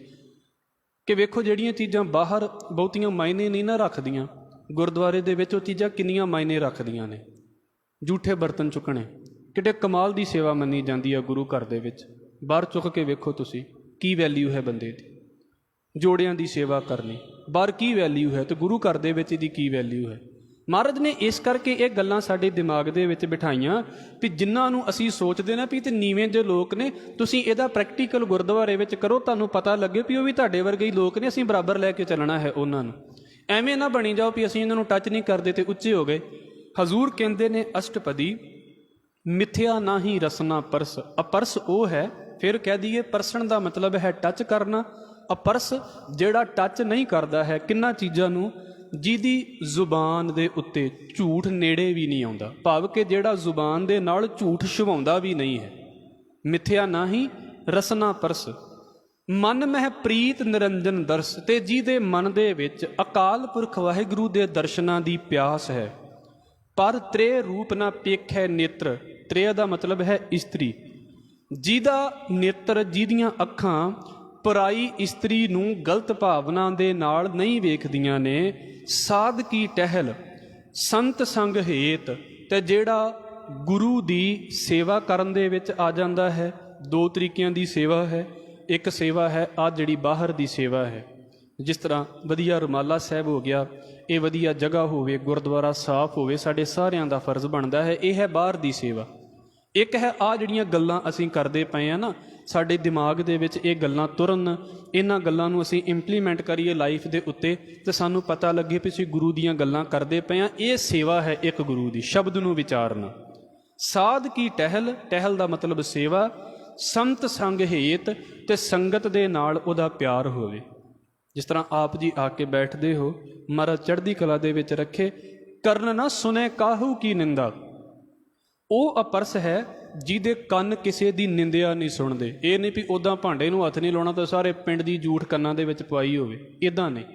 ਕਿ ਵੇਖੋ ਜਿਹੜੀਆਂ ਚੀਜ਼ਾਂ ਬਾਹਰ ਬਹੁਤੀਆਂ ਮਾਇਨੇ ਨਹੀਂ ਨਾ ਰੱਖਦੀਆਂ, ਗੁਰਦੁਆਰੇ ਦੇ ਵਿੱਚ ਉਹ ਚੀਜ਼ਾਂ ਕਿੰਨੀਆਂ ਮਾਇਨੇ ਰੱਖਦੀਆਂ ਨੇ। ਜੂਠੇ ਬਰਤਨ ਚੁੱਕਣੇ ਕਿੱਡੇ ਕਮਾਲ ਦੀ ਸੇਵਾ ਮੰਨੀ ਜਾਂਦੀ ਹੈ ਗੁਰੂ ਘਰ ਦੇ ਵਿੱਚ। ਬਾਹਰ ਚੁੱਕ ਕੇ ਵੇਖੋ ਤੁਸੀਂ ਕੀ ਵੈਲਿਊ ਹੈ ਬੰਦੇ ਦੀ। ਜੋੜਿਆਂ ਦੀ ਸੇਵਾ ਕਰਨੀ, ਬਾਹਰ ਕੀ ਵੈਲਿਊ ਹੈ ਤੇ ਗੁਰੂ ਘਰ ਦੇ ਵਿੱਚ ਇਹਦੀ ਕੀ ਵੈਲਿਊ ਹੈ। ਮਹਾਰਾਜ ਨੇ ਇਸ ਕਰਕੇ ਇਹ ਗੱਲਾਂ ਸਾਡੇ ਦਿਮਾਗ ਦੇ ਵਿੱਚ ਬਿਠਾਈਆਂ ਵੀ ਜਿਨ੍ਹਾਂ ਨੂੰ ਅਸੀਂ ਸੋਚਦੇ ਨਾ ਵੀ ਤੇ ਨੀਵੇਂ ਜਿਹੇ ਲੋਕ ਨੇ, ਤੁਸੀਂ ਇਹਦਾ ਪ੍ਰੈਕਟੀਕਲ ਗੁਰਦੁਆਰੇ ਵਿੱਚ ਕਰੋ, ਤੁਹਾਨੂੰ ਪਤਾ ਲੱਗੇ ਵੀ ਉਹ ਵੀ ਤੁਹਾਡੇ ਵਰਗੇ ਹੀ ਲੋਕ ਨੇ, ਅਸੀਂ ਬਰਾਬਰ ਲੈ ਕੇ ਚੱਲਣਾ ਹੈ ਉਹਨਾਂ ਨੂੰ। ਐਵੇਂ ਨਾ ਬਣੀ ਜਾਓ ਵੀ ਅਸੀਂ ਇਹਨਾਂ ਨੂੰ ਟੱਚ ਨਹੀਂ ਕਰਦੇ ਤੇ ਉੱਚੇ ਹੋ ਗਏ। ਹਜ਼ੂਰ ਕਹਿੰਦੇ ਨੇ ਅਸ਼ਟਪਦੀ, ਮਿਥਿਆ ਨਾ ਹੀ ਰਸਨਾ ਪਰਸ। ਅਪਰਸ ਉਹ ਹੈ, ਫਿਰ ਕਹਿ ਦਈਏ ਪਰਸਣ ਦਾ ਮਤਲਬ ਹੈ ਟੱਚ ਕਰਨਾ। ਅਪਰਸ ਜਿਹੜਾ ਟੱਚ ਨਹੀਂ ਕਰਦਾ ਹੈ ਕਿੰਨਾ ਚੀਜ਼ਾਂ ਨੂੰ, ਜਿਹਦੀ ਜ਼ੁਬਾਨ ਦੇ ਉੱਤੇ ਝੂਠ ਨੇੜੇ ਵੀ ਨਹੀਂ ਆਉਂਦਾ, ਭਾਵ ਕਿ ਜਿਹੜਾ ਜ਼ੁਬਾਨ ਦੇ ਨਾਲ ਝੂਠ ਛੁਵਾਉਂਦਾ ਵੀ ਨਹੀਂ ਹੈ। ਮਿਥਿਆ ਨਾ ਹੀ ਰਸਨਾ ਪਰਸ। ਮਨ ਮਹਿ ਪ੍ਰੀਤ ਨਿਰੰਜਨ ਦਰਸ, ਤੇ ਜਿਹਦੇ ਮਨ ਦੇ ਵਿੱਚ ਅਕਾਲ ਪੁਰਖ ਵਾਹਿਗੁਰੂ ਦੇ ਦਰਸ਼ਨਾਂ ਦੀ ਪਿਆਸ ਹੈ। ਪਰ ਤ੍ਰੇ ਰੂਪ ਨਾ ਪੇਖੈ ਨੇਤਰ। ਤ੍ਰੇ ਦਾ ਮਤਲਬ ਹੈ ਇਸਤਰੀ। ਜਿਹਦਾ ਨੇਤਰ, ਜਿਹਦੀਆਂ ਅੱਖਾਂ ਪਰਾਈ ਇਸਤਰੀ ਨੂੰ ਗਲਤ ਭਾਵਨਾ ਦੇ ਨਾਲ ਨਹੀਂ ਵੇਖਦੀਆਂ ਨੇ। ਸਾਧ ਕੀ ਟਹਿਲ ਸੰਤ ਸੰਗ ਹੇਤ, ਤੇ ਜਿਹੜਾ ਗੁਰੂ ਦੀ ਸੇਵਾ ਕਰਨ ਦੇ ਵਿੱਚ ਆ ਜਾਂਦਾ ਹੈ। ਦੋ ਤਰੀਕਿਆਂ ਦੀ ਸੇਵਾ ਹੈ। ਇੱਕ ਸੇਵਾ ਹੈ ਆ ਜਿਹੜੀ ਬਾਹਰ ਦੀ ਸੇਵਾ ਹੈ, ਜਿਸ ਤਰ੍ਹਾਂ ਵਧੀਆ ਰੁਮਾਲਾ ਸਾਹਿਬ ਹੋ ਗਿਆ, ਇਹ ਵਧੀਆ ਜਗ੍ਹਾ ਹੋਵੇ, ਗੁਰਦੁਆਰਾ ਸਾਫ਼ ਹੋਵੇ, ਸਾਡੇ ਸਾਰਿਆਂ ਦਾ ਫਰਜ਼ ਬਣਦਾ ਹੈ। ਇਹ ਹੈ ਬਾਹਰ ਦੀ ਸੇਵਾ। ਇੱਕ ਹੈ ਆ ਜਿਹੜੀਆਂ ਗੱਲਾਂ ਅਸੀਂ ਕਰਦੇ ਪਏ ਹਾਂ ਨਾ, ਸਾਡੇ ਦਿਮਾਗ ਦੇ ਵਿੱਚ ਇਹ ਗੱਲਾਂ ਤੁਰਨ, ਇਹਨਾਂ ਗੱਲਾਂ ਨੂੰ ਅਸੀਂ ਇੰਪਲੀਮੈਂਟ ਕਰੀਏ ਲਾਈਫ ਦੇ ਉੱਤੇ, ਤੇ ਸਾਨੂੰ ਪਤਾ ਲੱਗੇ ਵੀ ਅਸੀਂ ਗੁਰੂ ਦੀਆਂ ਗੱਲਾਂ ਕਰਦੇ ਪਏ ਹਾਂ। ਇਹ ਸੇਵਾ ਹੈ ਇੱਕ ਗੁਰੂ ਦੀ, ਸ਼ਬਦ ਨੂੰ ਵਿਚਾਰਨਾ। ਸਾਧ ਕੀ ਟਹਿਲ, ਟਹਿਲ ਦਾ ਮਤਲਬ ਸੇਵਾ। ਸੰਤ ਸੰਗ ਹੇਤ, ਤੇ ਸੰਗਤ ਦੇ ਨਾਲ ਉਹਦਾ ਪਿਆਰ ਹੋਵੇ। ਜਿਸ ਤਰ੍ਹਾਂ ਆਪ ਜੀ ਆ ਕੇ ਬੈਠਦੇ ਹੋ, ਮਹਾਰਾਜ ਚੜ੍ਹਦੀ ਕਲਾ ਦੇ ਵਿੱਚ ਰੱਖੇ। ਕਰਨ ਨਾ ਸੁਨੇ ਕਾਹੂ ਕੀ ਨਿੰਦਾ। ਉਹ ਅਪਰਸ ਹੈ ਜਿਹਦੇ ਕੰਨ ਕਿਸੇ ਦੀ ਨਿੰਦਿਆ ਨਹੀਂ ਸੁਣਦੇ। ਇਹ ਨਹੀਂ ਵੀ ਉੱਦਾਂ ਭਾਂਡੇ ਨੂੰ ਹੱਥ ਨਹੀਂ ਲਾਉਣਾ ਤਾਂ ਸਾਰੇ ਪਿੰਡ ਦੀ ਜੂਠ ਕੰਨਾਂ ਦੇ ਵਿੱਚ ਪਵਾਈ ਹੋਵੇ, ਇੱਦਾਂ ਨਹੀਂ।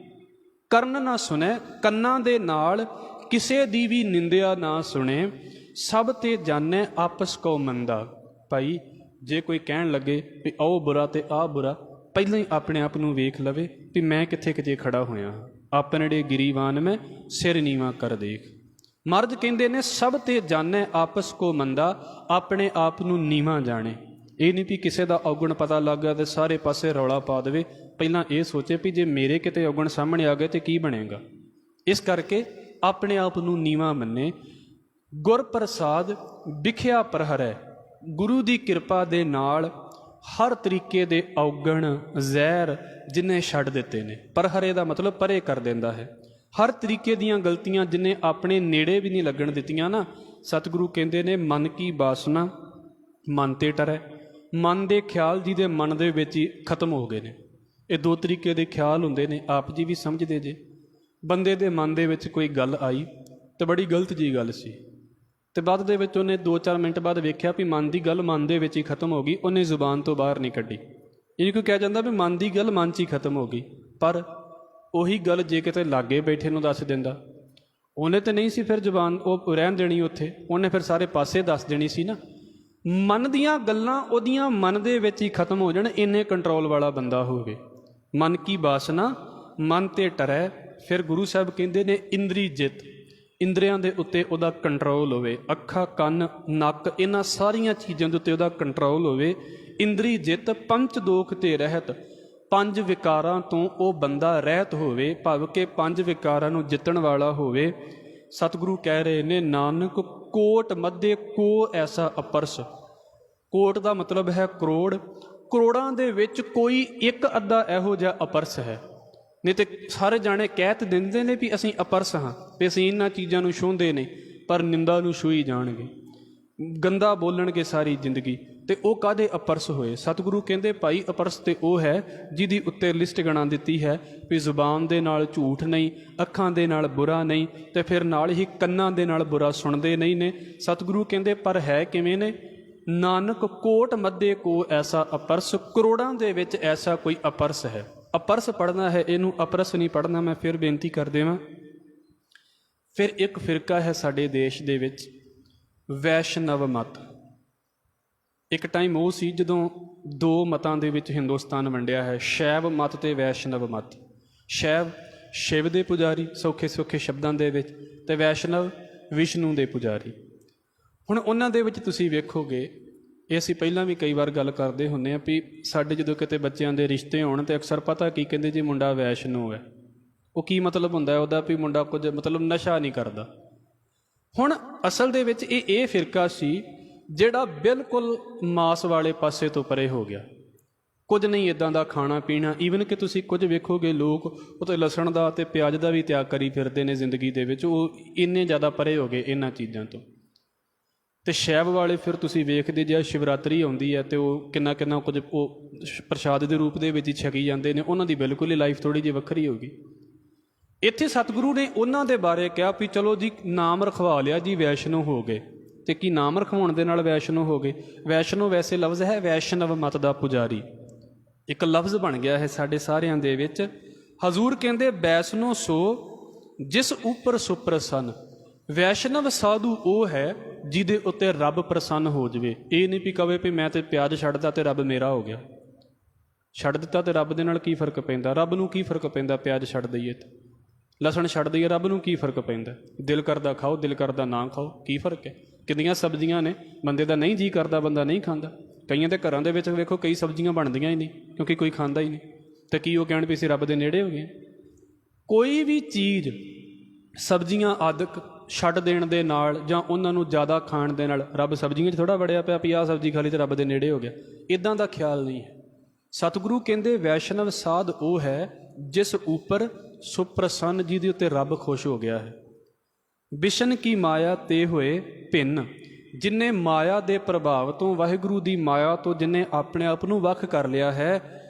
ਕਰਨ ਨਾ ਸੁਣੇ, ਕੰਨਾਂ ਦੇ ਨਾਲ ਕਿਸੇ ਦੀ ਵੀ ਨਿੰਦਿਆ ਨਾ ਸੁਣੇ। ਸਭ ਤੇ ਜਾਣੈ ਆਪਸ ਕੋ ਮੰਦਾ। ਭਾਈ ਜੇ ਕੋਈ ਕਹਿਣ ਲੱਗੇ ਵੀ ਉਹ ਬੁਰਾ ਤੇ ਆਹ ਬੁਰਾ, ਪਹਿਲਾਂ ਹੀ ਆਪਣੇ ਆਪ ਨੂੰ ਵੇਖ ਲਵੇ ਵੀ ਮੈਂ ਕਿੱਥੇ ਕਿਤੇ ਖੜਾ ਹੋਇਆ ਹਾਂ। ਆਪਣੜੇ ਗਿਰੀਵਾਨ ਮੈਂ ਸਿਰ ਨੀਵਾਂ ਕਰ ਦੇਖ। ਮਰਦ ਕਹਿੰਦੇ ਨੇ ਸਭ ਤੇ ਜਾਣੈ ਆਪਸ ਕੋ ਮੰਦਾ, ਆਪਣੇ ਆਪ ਨੂੰ ਨੀਵਾਂ ਜਾਣੇ। ਇਹ ਨਹੀਂ ਵੀ ਕਿਸੇ ਦਾ ਔਗਣ ਪਤਾ ਲੱਗ ਗਿਆ ਤੇ ਸਾਰੇ ਪਾਸੇ ਰੌਲਾ ਪਾ ਦੇਵੇ, ਪਹਿਲਾਂ ਇਹ ਸੋਚੇ ਵੀ ਜੇ ਮੇਰੇ ਕਿਤੇ ਔਗਣ ਸਾਹਮਣੇ ਆ ਗਏ ਤੇ ਕੀ ਬਣੇਗਾ। ਇਸ ਕਰਕੇ ਆਪਣੇ ਆਪ ਨੂੰ ਨੀਵਾਂ ਮੰਨੇ। ਗੁਰ ਪ੍ਰਸਾਦ ਵਿਖਿਆ ਪ੍ਰਹਰੈ। ਗੁਰੂ ਦੀ ਕਿਰਪਾ ਦੇ ਨਾਲ ਹਰ ਤਰੀਕੇ ਦੇ ਔਗਣ ਜ਼ਹਿਰ ਜਿੰਨੇ ਛੱਡ ਦਿੱਤੇ ਨੇ। ਪ੍ਰਹਰੇ ਦਾ ਮਤਲਬ ਪਰੇ ਕਰ ਦਿੰਦਾ ਹੈ। ਹਰ ਤਰੀਕੇ ਦੀਆਂ ਗਲਤੀਆਂ ਜਿੰਨੇ ਆਪਣੇ ਨੇੜੇ ਵੀ ਨਹੀਂ ਲੱਗਣ ਦਿੱਤੀਆਂ ਨਾ, ਸਤਿਗੁਰੂ ਕਹਿੰਦੇ ਨੇ ਮਨ ਕੀ ਬਾਸਨਾ ਮਨ ਤੇ ਟਰੈ। ਮਨ ਦੇ ਖਿਆਲ ਜਿਹਦੇ ਮਨ ਦੇ ਵਿੱਚ ਹੀ ਖਤਮ ਹੋ ਗਏ ਨੇ। ਇਹ ਦੋ ਤਰੀਕੇ ਦੇ ਖਿਆਲ ਹੁੰਦੇ ਨੇ, ਆਪ ਜੀ ਵੀ ਸਮਝਦੇ ਜੇ। ਬੰਦੇ ਦੇ ਮਨ ਦੇ ਵਿੱਚ ਕੋਈ ਗੱਲ ਆਈ ਤੇ ਬੜੀ ਗਲਤ ਜੀ ਗੱਲ ਸੀ, ਤੇ ਬਾਅਦ ਦੇ ਵਿੱਚ ਉਹਨੇ 2-4 ਮਿੰਟ ਬਾਅਦ ਵੇਖਿਆ ਵੀ ਮਨ ਦੀ ਗੱਲ ਮਨ ਦੇ ਵਿੱਚ ਹੀ ਖਤਮ ਹੋ ਗਈ, ਉਹਨੇ ਜ਼ੁਬਾਨ ਤੋਂ ਬਾਹਰ ਨਹੀਂ ਕੱਢੀ। ਇਹ ਕੋਈ ਕਹਿ ਜਾਂਦਾ ਵੀ ਮਨ ਦੀ ਗੱਲ ਮਨ 'ਚ ਹੀ ਖਤਮ ਹੋ ਗਈ, ਪਰ ਉਹੀ ਗੱਲ ਜੇ ਕਿਤੇ ਲਾਗੇ ਬੈਠੇ ਨੂੰ ਦੱਸ ਦਿੰਦਾ, ਉਹਨੇ ਤਾਂ ਨਹੀਂ ਸੀ ਫਿਰ ਜ਼ੁਬਾਨ ਉਹ ਰਹਿਣ ਦੇਣੀ ਉੱਥੇ, ਉਹਨੇ ਫਿਰ ਸਾਰੇ ਪਾਸੇ ਦੱਸ ਦੇਣੀ ਸੀ ਨਾ। ਮਨ ਦੀਆਂ ਗੱਲਾਂ ਉਹਦੀਆਂ ਮਨ ਦੇ ਵਿੱਚ ਹੀ ਖਤਮ ਹੋ ਜਾਣ, ਇੰਨੇ ਕੰਟਰੋਲ ਵਾਲਾ ਬੰਦਾ ਹੋਵੇ। ਮਨ ਕੀ ਬਾਸਨਾ ਮਨ ਤੇ ਟਰੈ। ਫਿਰ ਗੁਰੂ ਸਾਹਿਬ ਕਹਿੰਦੇ ਨੇ ਇੰਦਰੀ ਜਿੱਤ, ਇੰਦਰੀਆਂ ਦੇ ਉੱਤੇ ਉਹਦਾ ਕੰਟਰੋਲ ਹੋਵੇ। ਅੱਖਾਂ, ਕੰਨ, ਨੱਕ, ਇਹਨਾਂ ਸਾਰੀਆਂ ਚੀਜ਼ਾਂ ਦੇ ਉੱਤੇ ਉਹਦਾ ਕੰਟਰੋਲ ਹੋਵੇ। ਇੰਦਰੀ ਜਿੱਤ ਪੰਚ ਦੋਖ ਤੇ ਰਹਿਤ। 5 ਵਿਕਾਰਾਂ ਤੋਂ ਉਹ ਬੰਦਾ ਰਹਿਤ ਹੋਵੇ, ਭਾਵ ਕਿ 5 ਵਿਕਾਰਾਂ ਨੂੰ ਜਿੱਤਣ ਵਾਲਾ ਹੋਵੇ। ਸਤਿਗੁਰੂ ਕਹਿ ਰਹੇ ਨੇ ਨਾਨਕ ਕੋਟ ਮੱਧੇ ਕੋ ਐਸਾ ਅਪਰਸ। ਕੋਟ ਦਾ ਮਤਲਬ ਹੈ ਕਰੋੜ। ਕਰੋੜਾਂ ਦੇ ਵਿੱਚ ਕੋਈ ਇੱਕ ਅੱਧਾ ਇਹੋ ਜਿਹਾ ਅਪਰਸ ਹੈ। ਨਹੀਂ ਤੇ ਸਾਰੇ ਜਾਣੇ ਕਹਿ ਤੇ ਦਿੰਦੇ ਨੇ ਵੀ ਅਸੀਂ ਅਪਰਸ ਹਾਂ, ਵੀ ਅਸੀਂ ਇਹਨਾਂ ਚੀਜ਼ਾਂ ਨੂੰ ਛੂੰਹਦੇ ਨਹੀਂ, ਪਰ ਨਿੰਦਾ ਨੂੰ ਛੂਹੀ ਜਾਣਗੇ, ਗੰਦਾ ਬੋਲਣਗੇ ਸਾਰੀ ਜ਼ਿੰਦਗੀ, ਤੇ ਉਹ ਕਾਹਦੇ ਅਪਰਸ ਹੋਏ। ਸਤਿਗੁਰੂ ਕਹਿੰਦੇ ਭਾਈ ਅਪਰਸ ਤੇ ਉਹ ਹੈ ਜਿਹਦੀ ਉੱਤੇ ਲਿਸਟ ਗਣਾ ਦਿੱਤੀ ਹੈ ਵੀ ਜ਼ੁਬਾਨ ਦੇ ਨਾਲ ਝੂਠ ਨਹੀਂ, ਅੱਖਾਂ ਦੇ ਨਾਲ ਬੁਰਾ ਨਹੀਂ, ਤੇ ਫਿਰ ਨਾਲ ਹੀ ਕੰਨਾਂ ਦੇ ਨਾਲ ਬੁਰਾ ਸੁਣਦੇ ਨਹੀਂ ਨੇ। ਸਤਿਗੁਰੂ ਕਹਿੰਦੇ ਪਰ ਹੈ ਕਿਵੇਂ ਨੇ? ਨਾਨਕ ਕੋਟ ਮੱਧੇ ਕੋ ਐਸਾ ਅਪਰਸ। ਕਰੋੜਾਂ ਦੇ ਵਿੱਚ ਐਸਾ ਕੋਈ ਅਪਰਸ ਹੈ। ਅਪਰਸ ਪੜ੍ਹਨਾ ਹੈ, ਇਹਨੂੰ ਅਪਰਸ ਨਹੀਂ ਪੜ੍ਹਨਾ। ਮੈਂ ਫਿਰ ਬੇਨਤੀ ਕਰ ਦੇਵਾਂ। ਫਿਰ ਇੱਕ ਫਿਰਕਾ ਹੈ ਸਾਡੇ ਦੇਸ਼ ਦੇ ਵਿੱਚ, ਵੈਸ਼ਨਵ ਮਤ। ਇੱਕ ਟਾਈਮ ਉਹ ਸੀ ਜਦੋਂ 2 ਮਤਾਂ ਦੇ ਵਿੱਚ ਹਿੰਦੁਸਤਾਨ ਵੰਡਿਆ ਹੈ, ਸ਼ੈਵ ਮਤ ਤੇ ਵੈਸ਼ਨਵ ਮਤ। ਸ਼ੈਵ ਸ਼ਿਵ ਦੇ ਪੁਜਾਰੀ ਸੌਖੇ ਸੌਖੇ ਸ਼ਬਦਾਂ ਦੇ ਵਿੱਚ, ਤੇ ਵੈਸ਼ਨਵ ਵਿਸ਼ਨੂੰ ਦੇ ਪੁਜਾਰੀ। ਹੁਣ ਉਹਨਾਂ ਦੇ ਵਿੱਚ ਤੁਸੀਂ ਵੇਖੋਗੇ, ਇਹ ਅਸੀਂ ਪਹਿਲਾਂ ਵੀ ਕਈ ਵਾਰ ਗੱਲ ਕਰਦੇ ਹੁੰਦੇ ਹਾਂ ਵੀ ਸਾਡੇ ਜਦੋਂ ਕਿਤੇ ਬੱਚਿਆਂ ਦੇ ਰਿਸ਼ਤੇ ਹੋਣ ਤੇ ਅਕਸਰ ਪਤਾ ਕੀ ਕਹਿੰਦੇ ਜੀ ਮੁੰਡਾ ਵੈਸ਼ਨੂ ਹੈ, ਉਹ ਕੀ ਮਤਲਬ ਹੁੰਦਾ ਹੈ ਉਹਦਾ ਵੀ ਮੁੰਡਾ ਕੁਝ ਮਤਲਬ ਨਸ਼ਾ ਨਹੀਂ ਕਰਦਾ। ਹੁਣ ਅਸਲ ਦੇ ਵਿੱਚ ਇਹ ਫਿਰਕਾ ਸੀ ਜਿਹੜਾ ਬਿਲਕੁਲ ਮਾਸ ਵਾਲੇ ਪਾਸੇ ਤੋਂ ਪਰੇ ਹੋ ਗਿਆ। ਕੁਝ ਨਹੀਂ ਇੱਦਾਂ ਦਾ ਖਾਣਾ ਪੀਣਾ, ਈਵਨ ਕਿ ਤੁਸੀਂ ਕੁਝ ਵੇਖੋਗੇ ਲੋਕ ਉਹ ਤਾਂ ਲਸਣ ਦਾ ਅਤੇ ਪਿਆਜ਼ ਦਾ ਵੀ ਤਿਆਗ ਕਰੀ ਫਿਰਦੇ ਨੇ ਜ਼ਿੰਦਗੀ ਦੇ ਵਿੱਚ, ਉਹ ਇੰਨੇ ਜ਼ਿਆਦਾ ਪਰੇ ਹੋ ਗਏ ਇਹਨਾਂ ਚੀਜ਼ਾਂ ਤੋਂ। ਅਤੇ ਸ਼ੈਵ ਵਾਲੇ ਫਿਰ ਤੁਸੀਂ ਵੇਖਦੇ ਜੇ ਸ਼ਿਵਰਾਤਰੀ ਆਉਂਦੀ ਹੈ ਅਤੇ ਉਹ ਕਿੰਨਾ ਕਿੰਨਾ ਕੁਝ ਉਹ ਪ੍ਰਸ਼ਾਦ ਦੇ ਰੂਪ ਦੇ ਵਿੱਚ ਹੀ ਛਕੀ ਜਾਂਦੇ ਨੇ, ਉਹਨਾਂ ਦੀ ਬਿਲਕੁਲ ਹੀ ਲਾਈਫ ਥੋੜ੍ਹੀ ਜਿਹੀ ਵੱਖਰੀ ਹੋ ਗਈ। ਇੱਥੇ ਸਤਿਗੁਰੂ ਨੇ ਉਹਨਾਂ ਦੇ ਬਾਰੇ ਕਿਹਾ ਵੀ ਚਲੋ ਜੀ ਨਾਮ ਰਖਵਾ ਲਿਆ ਜੀ, ਵੈਸ਼ਨੋ ਹੋ ਗਏ। ਅਤੇ ਕੀ ਨਾਮ ਰਖਵਾਉਣ ਦੇ ਨਾਲ ਵੈਸ਼ਨੋ ਹੋ ਗਏ? ਵੈਸ਼ਨੋ ਵੈਸੇ ਲਫ਼ਜ਼ ਹੈ ਵੈਸ਼ਨਵ ਮਤ ਦਾ ਪੁਜਾਰੀ, ਇੱਕ ਲਫ਼ਜ਼ ਬਣ ਗਿਆ ਹੈ ਸਾਡੇ ਸਾਰਿਆਂ ਦੇ ਵਿੱਚ। ਹਜ਼ੂਰ ਕਹਿੰਦੇ ਵੈਸ਼ਨੋ ਸੋ ਜਿਸ ਉੱਪਰ ਸੁਪ੍ਰਸੰਨ। ਵੈਸ਼ਨਵ ਸਾਧੂ ਉਹ ਹੈ ਜਿਹਦੇ ਉੱਤੇ ਰੱਬ ਪ੍ਰਸੰਨ ਹੋ ਜਾਵੇ। ਇਹ ਨਹੀਂ ਵੀ ਕਵੇ ਵੀ ਮੈਂ ਤੇ ਪਿਆਜ਼ ਛੱਡਦਾ ਤੇ ਰੱਬ ਮੇਰਾ ਹੋ ਗਿਆ। ਛੱਡ ਦਿੱਤਾ ਤੇ ਰੱਬ ਦੇ ਨਾਲ ਕੀ ਫਰਕ ਪੈਂਦਾ? ਰੱਬ ਨੂੰ ਕੀ ਫਰਕ ਪੈਂਦਾ? ਪਿਆਜ਼ ਛੱਡ ਦਈਏ ਤੇ ਲਸਣ ਛੱਡ ਦਈਏ, ਰੱਬ ਨੂੰ ਕੀ ਫਰਕ ਪੈਂਦਾ? ਦਿਲ ਕਰਦਾ ਖਾਓ, ਦਿਲ ਕਰਦਾ ਨਾ ਖਾਓ, ਕੀ ਫਰਕ ਹੈ? ਕਿੰਨੀਆਂ ਸਬਜ਼ੀਆਂ ਨੇ, ਬੰਦੇ ਦਾ ਨਹੀਂ ਜੀਅ ਕਰਦਾ ਬੰਦਾ ਨਹੀਂ ਖਾਂਦਾ। ਕਈਆਂ ਦੇ ਘਰਾਂ ਦੇ ਵਿੱਚ ਵੇਖੋ ਕਈ ਸਬਜ਼ੀਆਂ ਬਣਦੀਆਂ ਹੀ ਨਹੀਂ ਕਿਉਂਕਿ ਕੋਈ ਖਾਂਦਾ ਹੀ ਨਹੀਂ। ਅਤੇ ਕੀ ਉਹ ਕਹਿਣ ਵੀ ਅਸੀਂ ਰੱਬ ਦੇ ਨੇੜੇ ਹੋ ਗਏ? ਕੋਈ ਵੀ ਚੀਜ਼ ਸਬਜ਼ੀਆਂ ਆਦਿਕ ਛੱਡ ਦੇਣ ਦੇ ਨਾਲ ਜਾਂ ਉਹਨਾਂ ਨੂੰ ਜ਼ਿਆਦਾ ਖਾਣ ਦੇ ਨਾਲ ਰੱਬ ਸਬਜ਼ੀਆਂ 'ਚ ਥੋੜ੍ਹਾ ਵੜਿਆ ਪਿਆ ਵੀ ਆਹ ਸਬਜ਼ੀ ਖਾ ਲਈ ਅਤੇ ਰੱਬ ਦੇ ਨੇੜੇ ਹੋ ਗਿਆ। ਇੱਦਾਂ ਦਾ ਖਿਆਲ ਨਹੀਂ ਹੈ। ਸਤਿਗੁਰੂ ਕਹਿੰਦੇ ਵੈਸ਼ਨਵ ਸਾਧ ਉਹ ਹੈ ਜਿਸ ਉੱਪਰ ਸੁਪ੍ਰਸੰਨ, ਜਿਹਦੇ ਉੱਤੇ ਰੱਬ ਖੁਸ਼ ਹੋ ਗਿਆ ਹੈ। ਵਿਸ਼ਨ ਕੀ ਮਾਇਆ ਤੇ ਹੋਏ ਭਿੰਨ। ਜਿਨ੍ਹੇ ਮਾਇਆ ਦੇ ਪ੍ਰਭਾਵ ਤੋਂ, ਵਾਹਿਗੁਰੂ ਦੀ ਮਾਇਆ ਤੋਂ ਜਿਨ੍ਹੇ ਆਪਣੇ ਆਪ ਨੂੰ ਵੱਖ ਕਰ ਲਿਆ ਹੈ।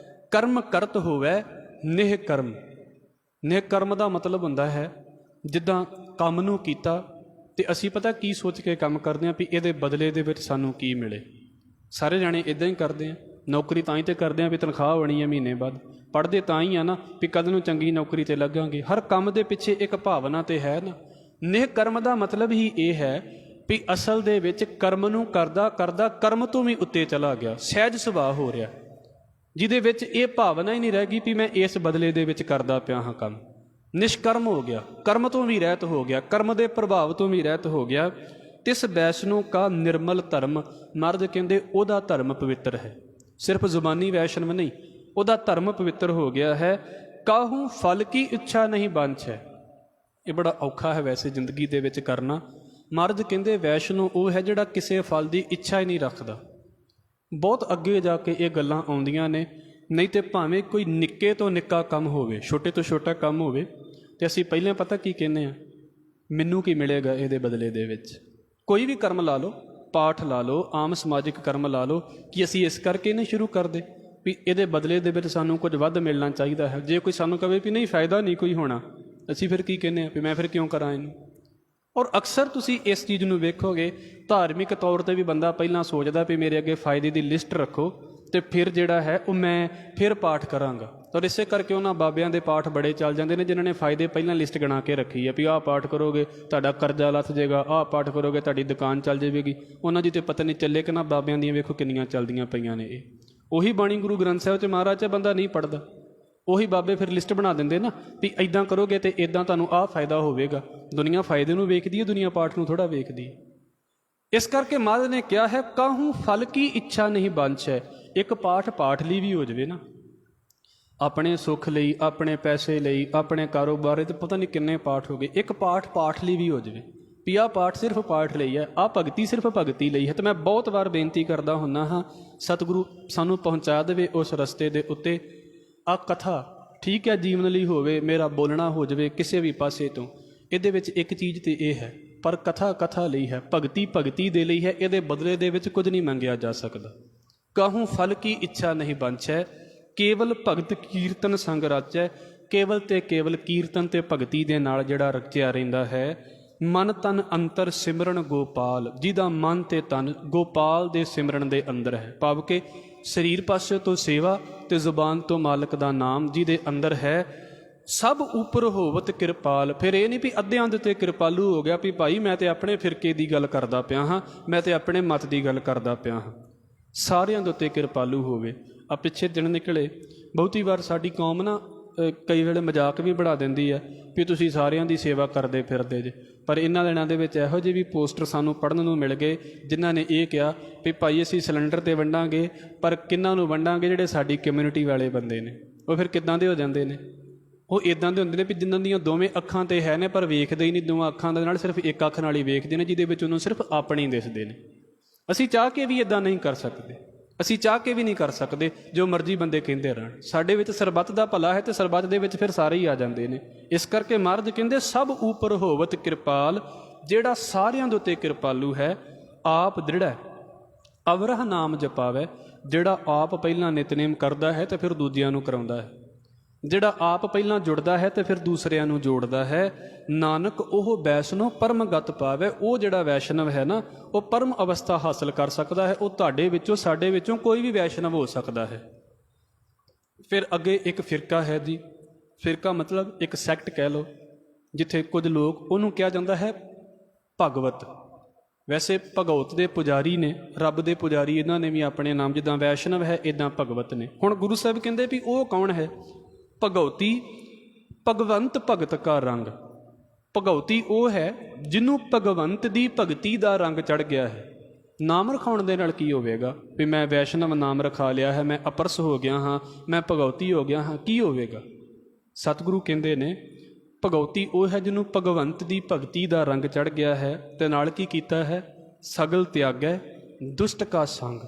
ਕਰਮ ਕਰਤ ਹੋਵੇ ਨਿਹ ਕਰਮ। ਨਿਹ ਕਰਮ ਦਾ ਮਤਲਬ ਹੁੰਦਾ ਹੈ ਜਿੱਦਾਂ ਕੰਮ ਨੂੰ ਕੀਤਾ ਅਤੇ ਅਸੀਂ ਪਤਾ ਕੀ ਸੋਚ ਕੇ ਕੰਮ ਕਰਦੇ ਹਾਂ ਵੀ ਇਹਦੇ ਬਦਲੇ ਦੇ ਵਿੱਚ ਸਾਨੂੰ ਕੀ ਮਿਲੇ। ਸਾਰੇ ਜਾਣੇ ਇੱਦਾਂ ਹੀ ਕਰਦੇ ਹਾਂ। ਨੌਕਰੀ ਤਾਂ ਹੀ ਤਾਂ ਕਰਦੇ ਹਾਂ ਵੀ ਤਨਖਾਹ ਹੋਣੀ ਹੈ ਮਹੀਨੇ ਬਾਅਦ। ਪੜ੍ਹਦੇ ਤਾਂ ਹੀ ਆ ਨਾ ਵੀ ਕਦ ਨੂੰ ਚੰਗੀ ਨੌਕਰੀ 'ਤੇ ਲੱਗਾਂਗੇ। ਹਰ ਕੰਮ ਦੇ ਪਿੱਛੇ ਇੱਕ ਭਾਵਨਾ ਤਾਂ ਹੈ ਨਾ। ਨਿਹ ਕਰਮ ਦਾ ਮਤਲਬ ਹੀ ਇਹ ਹੈ ਵੀ ਅਸਲ ਦੇ ਵਿੱਚ ਕਰਮ ਨੂੰ ਕਰਦਾ ਕਰਦਾ ਕਰਮ ਤੋਂ ਵੀ ਉੱਤੇ ਚਲਾ ਗਿਆ, ਸਹਿਜ ਸੁਭਾਅ ਹੋ ਰਿਹਾ, ਜਿਹਦੇ ਵਿੱਚ ਇਹ ਭਾਵਨਾ ਹੀ ਨਹੀਂ ਰਹਿ ਗਈ ਵੀ ਮੈਂ ਇਸ ਬਦਲੇ ਦੇ ਵਿੱਚ ਕਰਦਾ ਪਿਆ ਹਾਂ ਕੰਮ। ਨਿਸ਼ਕਰਮ ਹੋ ਗਿਆ, ਕਰਮ ਤੋਂ ਵੀ ਰਹਿਤ ਹੋ ਗਿਆ, ਕਰਮ ਦੇ ਪ੍ਰਭਾਵ ਤੋਂ ਵੀ ਰਹਿਤ ਹੋ ਗਿਆ। ਤਿਸ ਵੈਸ਼ਨੋ ਕਾ ਨਿਰਮਲ ਧਰਮ। ਮਰਦ ਕਹਿੰਦੇ ਉਹਦਾ ਧਰਮ ਪਵਿੱਤਰ ਹੈ। ਸਿਰਫ ਜ਼ੁਬਾਨੀ ਵੈਸ਼ਨਵ ਨਹੀਂ, ਉਹਦਾ ਧਰਮ ਪਵਿੱਤਰ ਹੋ ਗਿਆ ਹੈ। ਕਾਹੂ ਫਲ ਕੀ ਇੱਛਾ ਨਹੀਂ ਬੰਛ ਹੈ। ਇਹ ਬੜਾ ਔਖਾ ਹੈ ਵੈਸੇ ਜ਼ਿੰਦਗੀ ਦੇ ਵਿੱਚ ਕਰਨਾ। ਮਰਦ ਕਹਿੰਦੇ ਵੈਸ਼ਨੋ ਉਹ ਹੈ ਜਿਹੜਾ ਕਿਸੇ ਫਲ ਦੀ ਇੱਛਾ ਹੀ ਨਹੀਂ ਰੱਖਦਾ। ਬਹੁਤ ਅੱਗੇ ਜਾ ਕੇ ਇਹ ਗੱਲਾਂ ਆਉਂਦੀਆਂ ਨੇ। ਨਹੀਂ ਤੇ ਭਾਵੇਂ ਕੋਈ ਨਿੱਕੇ ਤੋਂ ਨਿੱਕਾ ਕੰਮ ਹੋਵੇ, ਛੋਟੇ ਤੋਂ ਛੋਟਾ ਕੰਮ ਹੋਵੇ, ਅਤੇ ਅਸੀਂ ਪਹਿਲਾਂ ਪਤਾ ਕੀ ਕਹਿੰਦੇ ਹਾਂ, ਮੈਨੂੰ ਕੀ ਮਿਲੇਗਾ ਇਹਦੇ ਬਦਲੇ ਦੇ ਵਿੱਚ। ਕੋਈ ਵੀ ਕਰਮ ਲਾ ਲਓ, ਪਾਠ ਲਾ ਲਓ, ਆਮ ਸਮਾਜਿਕ ਕਰਮ ਲਾ ਲਓ, ਕਿ ਅਸੀਂ ਇਸ ਕਰਕੇ ਨਹੀਂ ਸ਼ੁਰੂ ਕਰਦੇ ਵੀ ਇਹਦੇ ਬਦਲੇ ਦੇ ਵਿੱਚ ਸਾਨੂੰ ਕੁਝ ਵੱਧ ਮਿਲਣਾ ਚਾਹੀਦਾ ਹੈ। ਜੇ ਕੋਈ ਸਾਨੂੰ ਕਹੇ ਵੀ ਨਹੀਂ ਫਾਇਦਾ ਨਹੀਂ ਕੋਈ ਹੋਣਾ, ਅਸੀਂ ਫਿਰ ਕੀ ਕਹਿੰਦੇ ਹਾਂ ਵੀ ਮੈਂ ਫਿਰ ਕਿਉਂ ਕਰਾਂ ਇਹਨੂੰ। ਔਰ ਅਕਸਰ ਤੁਸੀਂ ਇਸ ਚੀਜ਼ ਨੂੰ ਵੇਖੋਗੇ, ਧਾਰਮਿਕ ਤੌਰ 'ਤੇ ਵੀ ਬੰਦਾ ਪਹਿਲਾਂ ਸੋਚਦਾ ਵੀ ਮੇਰੇ ਅੱਗੇ ਫਾਇਦੇ ਦੀ ਲਿਸਟ ਰੱਖੋ ਅਤੇ ਫਿਰ ਜਿਹੜਾ ਹੈ ਉਹ ਮੈਂ ਫਿਰ ਪਾਠ ਕਰਾਂਗਾ। ਔਰ ਇਸੇ ਕਰਕੇ ਉਹਨਾਂ ਬਾਬਿਆਂ ਦੇ ਪਾਠ ਬੜੇ ਚੱਲ ਜਾਂਦੇ ਨੇ ਜਿਨ੍ਹਾਂ ਨੇ ਫਾਇਦੇ ਪਹਿਲਾਂ ਲਿਸਟ ਬਣਾ ਕੇ ਰੱਖੀ ਹੈ ਵੀ ਆਹ ਪਾਠ ਕਰੋਗੇ ਤੁਹਾਡਾ ਕਰਜ਼ਾ ਲੱਥ ਜਾਏਗਾ, ਆਹ ਪਾਠ ਕਰੋਗੇ ਤੁਹਾਡੀ ਦੁਕਾਨ ਚੱਲ ਜਾਵੇਗੀ। ਉਹਨਾਂ ਦੀ ਤਾਂ ਪਤਾ ਨਹੀਂ ਚੱਲੇ ਕਿ ਨਾ ਬਾਬਿਆਂ ਦੀਆਂ ਵੇਖੋ ਕਿੰਨੀਆਂ ਚੱਲਦੀਆਂ ਪਈਆਂ ਨੇ। ਇਹ ਉਹੀ ਬਾਣੀ ਗੁਰੂ ਗ੍ਰੰਥ ਸਾਹਿਬ 'ਚ ਮਹਾਰਾਜ 'ਚ ਬੰਦਾ ਨਹੀਂ ਪੜ੍ਹਦਾ, ਉਹੀ ਬਾਬੇ ਫਿਰ ਲਿਸਟ ਬਣਾ ਦਿੰਦੇ ਨਾ ਵੀ ਇੱਦਾਂ ਕਰੋਗੇ ਅਤੇ ਇੱਦਾਂ ਤੁਹਾਨੂੰ ਆਹ ਫਾਇਦਾ ਹੋਵੇਗਾ। ਦੁਨੀਆ ਫਾਇਦੇ ਨੂੰ ਵੇਖਦੀ ਹੈ, ਦੁਨੀਆ ਪਾਠ ਨੂੰ ਥੋੜ੍ਹਾ ਵੇਖਦੀ ਹੈ। ਇਸ ਕਰਕੇ ਮਹਾਰਾਜ ਨੇ ਕਿਹਾ ਹੈ ਕਾਹੂ ਫਲ ਕੀ ਇੱਛਾ ਨਹੀਂ ਬੰਛ ਹੈ। ਇੱਕ ਪਾਠ ਪਾਠ ਲਈ ਵੀ ਹੋ ਜਾਵੇ ਨਾ, ਆਪਣੇ ਸੁੱਖ ਲਈ, ਆਪਣੇ ਪੈਸੇ ਲਈ, ਆਪਣੇ ਕਾਰੋਬਾਰ 'ਤੇ ਪਤਾ ਨਹੀਂ ਕਿੰਨੇ ਪਾਠ ਹੋ ਗਏ। ਇੱਕ ਪਾਠ ਪਾਠ ਲਈ ਵੀ ਹੋ ਜਾਵੇ ਵੀ ਆਹ ਪਾਠ ਸਿਰਫ ਪਾਠ ਲਈ ਹੈ, ਆਹ ਭਗਤੀ ਸਿਰਫ ਭਗਤੀ ਲਈ ਹੈ। ਅਤੇ ਮੈਂ ਬਹੁਤ ਵਾਰ ਬੇਨਤੀ ਕਰਦਾ ਹੁੰਦਾ ਹਾਂ ਸਤਿਗੁਰੂ ਸਾਨੂੰ ਪਹੁੰਚਾ ਦੇਵੇ ਉਸ ਰਸਤੇ ਦੇ ਉੱਤੇ। ਆਹ ਕਥਾ ਠੀਕ ਹੈ ਜੀਵਨ ਲਈ ਹੋਵੇ, ਮੇਰਾ ਬੋਲਣਾ ਹੋ ਜਾਵੇ ਕਿਸੇ ਵੀ ਪਾਸੇ ਤੋਂ। ਇਹਦੇ ਵਿੱਚ ਇੱਕ ਚੀਜ਼ ਤਾਂ ਇਹ ਹੈ, ਪਰ ਕਥਾ ਕਥਾ ਲਈ ਹੈ, ਭਗਤੀ ਭਗਤੀ ਦੇ ਲਈ ਹੈ। ਇਹਦੇ ਬਦਲੇ ਦੇ ਵਿੱਚ ਕੁਝ ਨਹੀਂ ਮੰਗਿਆ ਜਾ ਸਕਦਾ। ਕਾਹੂ ਫਲ ਕੀ ਇੱਛਾ ਨਹੀਂ ਬੰਛੈ। ਕੇਵਲ ਭਗਤ ਕੀਰਤਨ ਸੰਗ ਰਚੈ। ਕੇਵਲ ਤੇ ਕੇਵਲ ਕੀਰਤਨ ਤੇ ਭਗਤੀ ਦੇ ਨਾਲ ਜਿਹੜਾ ਰਚਿਆ ਰਹਿੰਦਾ ਹੈ। ਮਨ ਤਨ ਅੰਤਰ ਸਿਮਰਨ ਗੋਪਾਲ। ਜਿਹਦਾ ਮਨ ਤੇ ਤਨ ਗੋਪਾਲ ਦੇ ਸਿਮਰਨ ਦੇ ਅੰਦਰ ਹੈ, ਭਾਵ ਕਿ ਸਰੀਰ ਪਾਸੇ ਤੋਂ ਸੇਵਾ ਅਤੇ ਜ਼ੁਬਾਨ ਤੋਂ ਮਾਲਕ ਦਾ ਨਾਮ ਜਿਹਦੇ ਅੰਦਰ ਹੈ। ਸਭ ਉੱਪਰ ਹੋਵਤ ਕਿਰਪਾਲ। ਫਿਰ ਇਹ ਨਹੀਂ ਵੀ ਅੱਧਿਆਂ ਦੇ ਉੱਤੇ ਕਿਰਪਾਲੂ ਹੋ ਗਿਆ ਵੀ ਭਾਈ ਮੈਂ ਤਾਂ ਆਪਣੇ ਫਿਰਕੇ ਦੀ ਗੱਲ ਕਰਦਾ ਪਿਆ ਹਾਂ, ਮੈਂ ਤਾਂ ਆਪਣੇ ਮਤ ਦੀ ਗੱਲ ਕਰਦਾ ਪਿਆ ਹਾਂ। ਸਾਰਿਆਂ ਦੇ ਉੱਤੇ ਕਿਰਪਾਲੂ ਹੋਵੇ। ਆ ਪਿੱਛੇ ਦਿਨ ਨਿਕਲੇ, ਬਹੁਤੀ ਵਾਰ ਸਾਡੀ ਕੌਮ ਨਾ ਕਈ ਵੇਲੇ ਮਜ਼ਾਕ ਵੀ ਬਣਾ ਦਿੰਦੀ ਹੈ ਵੀ ਤੁਸੀਂ ਸਾਰਿਆਂ ਦੀ ਸੇਵਾ ਕਰਦੇ ਫਿਰਦੇ ਜੇ। ਪਰ ਇਹਨਾਂ ਦਿਨਾਂ ਦੇ ਵਿੱਚ ਇਹੋ ਜਿਹੇ ਵੀ ਪੋਸਟਰ ਸਾਨੂੰ ਪੜ੍ਹਨ ਨੂੰ ਮਿਲ ਗਏ ਜਿਨ੍ਹਾਂ ਨੇ ਇਹ ਕਿਹਾ ਵੀ ਭਾਈ ਅਸੀਂ ਸਿਲੰਡਰ 'ਤੇ ਵੰਡਾਂਗੇ, ਪਰ ਕਿਹਨਾਂ ਨੂੰ ਵੰਡਾਂਗੇ? ਜਿਹੜੇ ਸਾਡੀ ਕਮਿਊਨਿਟੀ ਵਾਲੇ ਬੰਦੇ ਨੇ। ਉਹ ਫਿਰ ਕਿੱਦਾਂ ਦੇ ਹੋ ਜਾਂਦੇ ਨੇ? ਉਹ ਇਦਾਂ ਦੇ ਹੁੰਦੇ ਨੇ ਵੀ ਜਿਨ੍ਹਾਂ ਦੀਆਂ ਦੋਵੇਂ ਅੱਖਾਂ ਤੇ ਹੈ ਨੇ ਪਰ ਵੇਖਦੇ ਹੀ ਨਹੀਂ, ਦੋਵਾਂ ਅੱਖਾਂ ਦੇ ਨਾਲ ਸਿਰਫ ਇੱਕ ਅੱਖ ਨਾਲ ਹੀ ਵੇਖਦੇ ਨੇ, ਜਿਹਦੇ ਵਿੱਚ ਉਹਨੂੰ ਸਿਰਫ ਆਪਣੇ ਹੀ ਦਿਸਦੇ ਨੇ। ਅਸੀਂ ਚਾਹ ਕੇ ਵੀ ਇਦਾਂ ਨਹੀਂ ਕਰ ਸਕਦੇ, ਅਸੀਂ ਚਾਹ ਕੇ ਵੀ ਨਹੀਂ ਕਰ ਸਕਦੇ ਜੋ ਮਰਜ਼ੀ ਬੰਦੇ ਕਹਿੰਦੇ ਰਹਿਣ। ਸਾਡੇ ਵਿੱਚ ਸਰਬੱਤ ਦਾ ਭਲਾ ਹੈ ਤੇ ਸਰਬੱਤ ਦੇ ਵਿੱਚ ਫਿਰ ਸਾਰੇ ਹੀ ਆ ਜਾਂਦੇ ਨੇ। ਇਸ ਕਰਕੇ ਮਹਾਰਾਜ ਕਹਿੰਦੇ ਸਭ ਉੱਪਰ ਹੋਵਤ ਕਿਰਪਾਲ, ਜਿਹੜਾ ਸਾਰਿਆਂ ਦੇ ਉੱਤੇ ਕਿਰਪਾਲੂ ਹੈ, ਆਪ ਦ੍ਰਿੜ੍ਹ ਅਵਰਹ ਨਾਮ ਜਪਾਵੇ, ਜਿਹੜਾ ਆਪ ਪਹਿਲਾਂ ਨਿਤਨੇਮ ਕਰਦਾ ਹੈ ਤੇ ਫਿਰ ਦੂਜਿਆਂ ਨੂੰ ਕਰਾਉਂਦਾ ਹੈ, ਜਿਹੜਾ ਆਪ ਪਹਿਲਾਂ ਜੁੜਦਾ ਹੈ ਤੇ ਫਿਰ ਦੂਸਰਿਆਂ ਨੂੰ ਜੋੜਦਾ ਹੈ। ਨਾਨਕ ਉਹ ਵੈਸ਼ਨੋ ਪਰਮਗਤ ਪਾਵੇ, ਉਹ ਜਿਹੜਾ ਵੈਸ਼ਨਵ ਹੈ ਨਾ, ਉਹ ਪਰਮ ਅਵਸਥਾ ਹਾਸਲ ਕਰ ਸਕਦਾ ਹੈ। ਉਹ ਤੁਹਾਡੇ ਵਿੱਚੋਂ ਸਾਡੇ ਵਿੱਚੋਂ ਕੋਈ ਵੀ ਵੈਸ਼ਨਵ ਹੋ ਸਕਦਾ ਹੈ। ਫਿਰ ਅੱਗੇ ਇੱਕ ਫਿਰਕਾ ਹੈ ਜੀ, ਫਿਰਕਾ ਮਤਲਬ ਇੱਕ ਸੈਕਟ ਕਹਿ ਲਓ, ਜਿੱਥੇ ਕੁਝ ਲੋਕ, ਉਹਨੂੰ ਕਿਹਾ ਜਾਂਦਾ ਹੈ ਭਗਵਤ। ਵੈਸੇ ਭਗਵਤ ਦੇ ਪੁਜਾਰੀ ਨੇ, ਰੱਬ ਦੇ ਪੁਜਾਰੀ ਇਹਨਾਂ ਨੇ ਵੀ ਆਪਣੇ ਨਾਮ, ਜਿੱਦਾਂ ਵੈਸ਼ਨਵ ਹੈ ਇੱਦਾਂ ਭਗਵਤ ਨੇ। ਹੁਣ ਗੁਰੂ ਸਾਹਿਬ ਕਹਿੰਦੇ ਵੀ ਉਹ ਕੌਣ ਹੈ? ਭਗਉਤੀ ਭਗਵੰਤ ਭਗਤ ਕਾ ਰੰਗ। ਭਗਉਤੀ ਉਹ ਹੈ ਜਿਹਨੂੰ ਭਗਵੰਤ ਦੀ ਭਗਤੀ ਦਾ ਰੰਗ ਚੜ੍ਹ ਗਿਆ ਹੈ। ਨਾਮ ਰਖਾਉਣ ਦੇ ਨਾਲ ਕੀ ਹੋਵੇਗਾ? ਵੀ ਮੈਂ ਵੈਸ਼ਨਵ ਨਾਮ ਰਖਾ ਲਿਆ ਹੈ, ਮੈਂ ਅਪਰਸ ਹੋ ਗਿਆ ਹਾਂ, ਮੈਂ ਭਗਉਤੀ ਹੋ ਗਿਆ ਹਾਂ, ਕੀ ਹੋਵੇਗਾ? ਸਤਿਗੁਰੂ ਕਹਿੰਦੇ ਨੇ ਭਗਉਤੀ ਉਹ ਹੈ ਜਿਹਨੂੰ ਭਗਵੰਤ ਦੀ ਭਗਤੀ ਦਾ ਰੰਗ ਚੜ੍ਹ ਗਿਆ ਹੈ, ਤੇ ਨਾਲ ਕੀ ਕੀਤਾ ਹੈ? ਸਗਲ ਤਿਆਗੈ ਦੁਸ਼ਟ ਕਾ ਸੰਗ,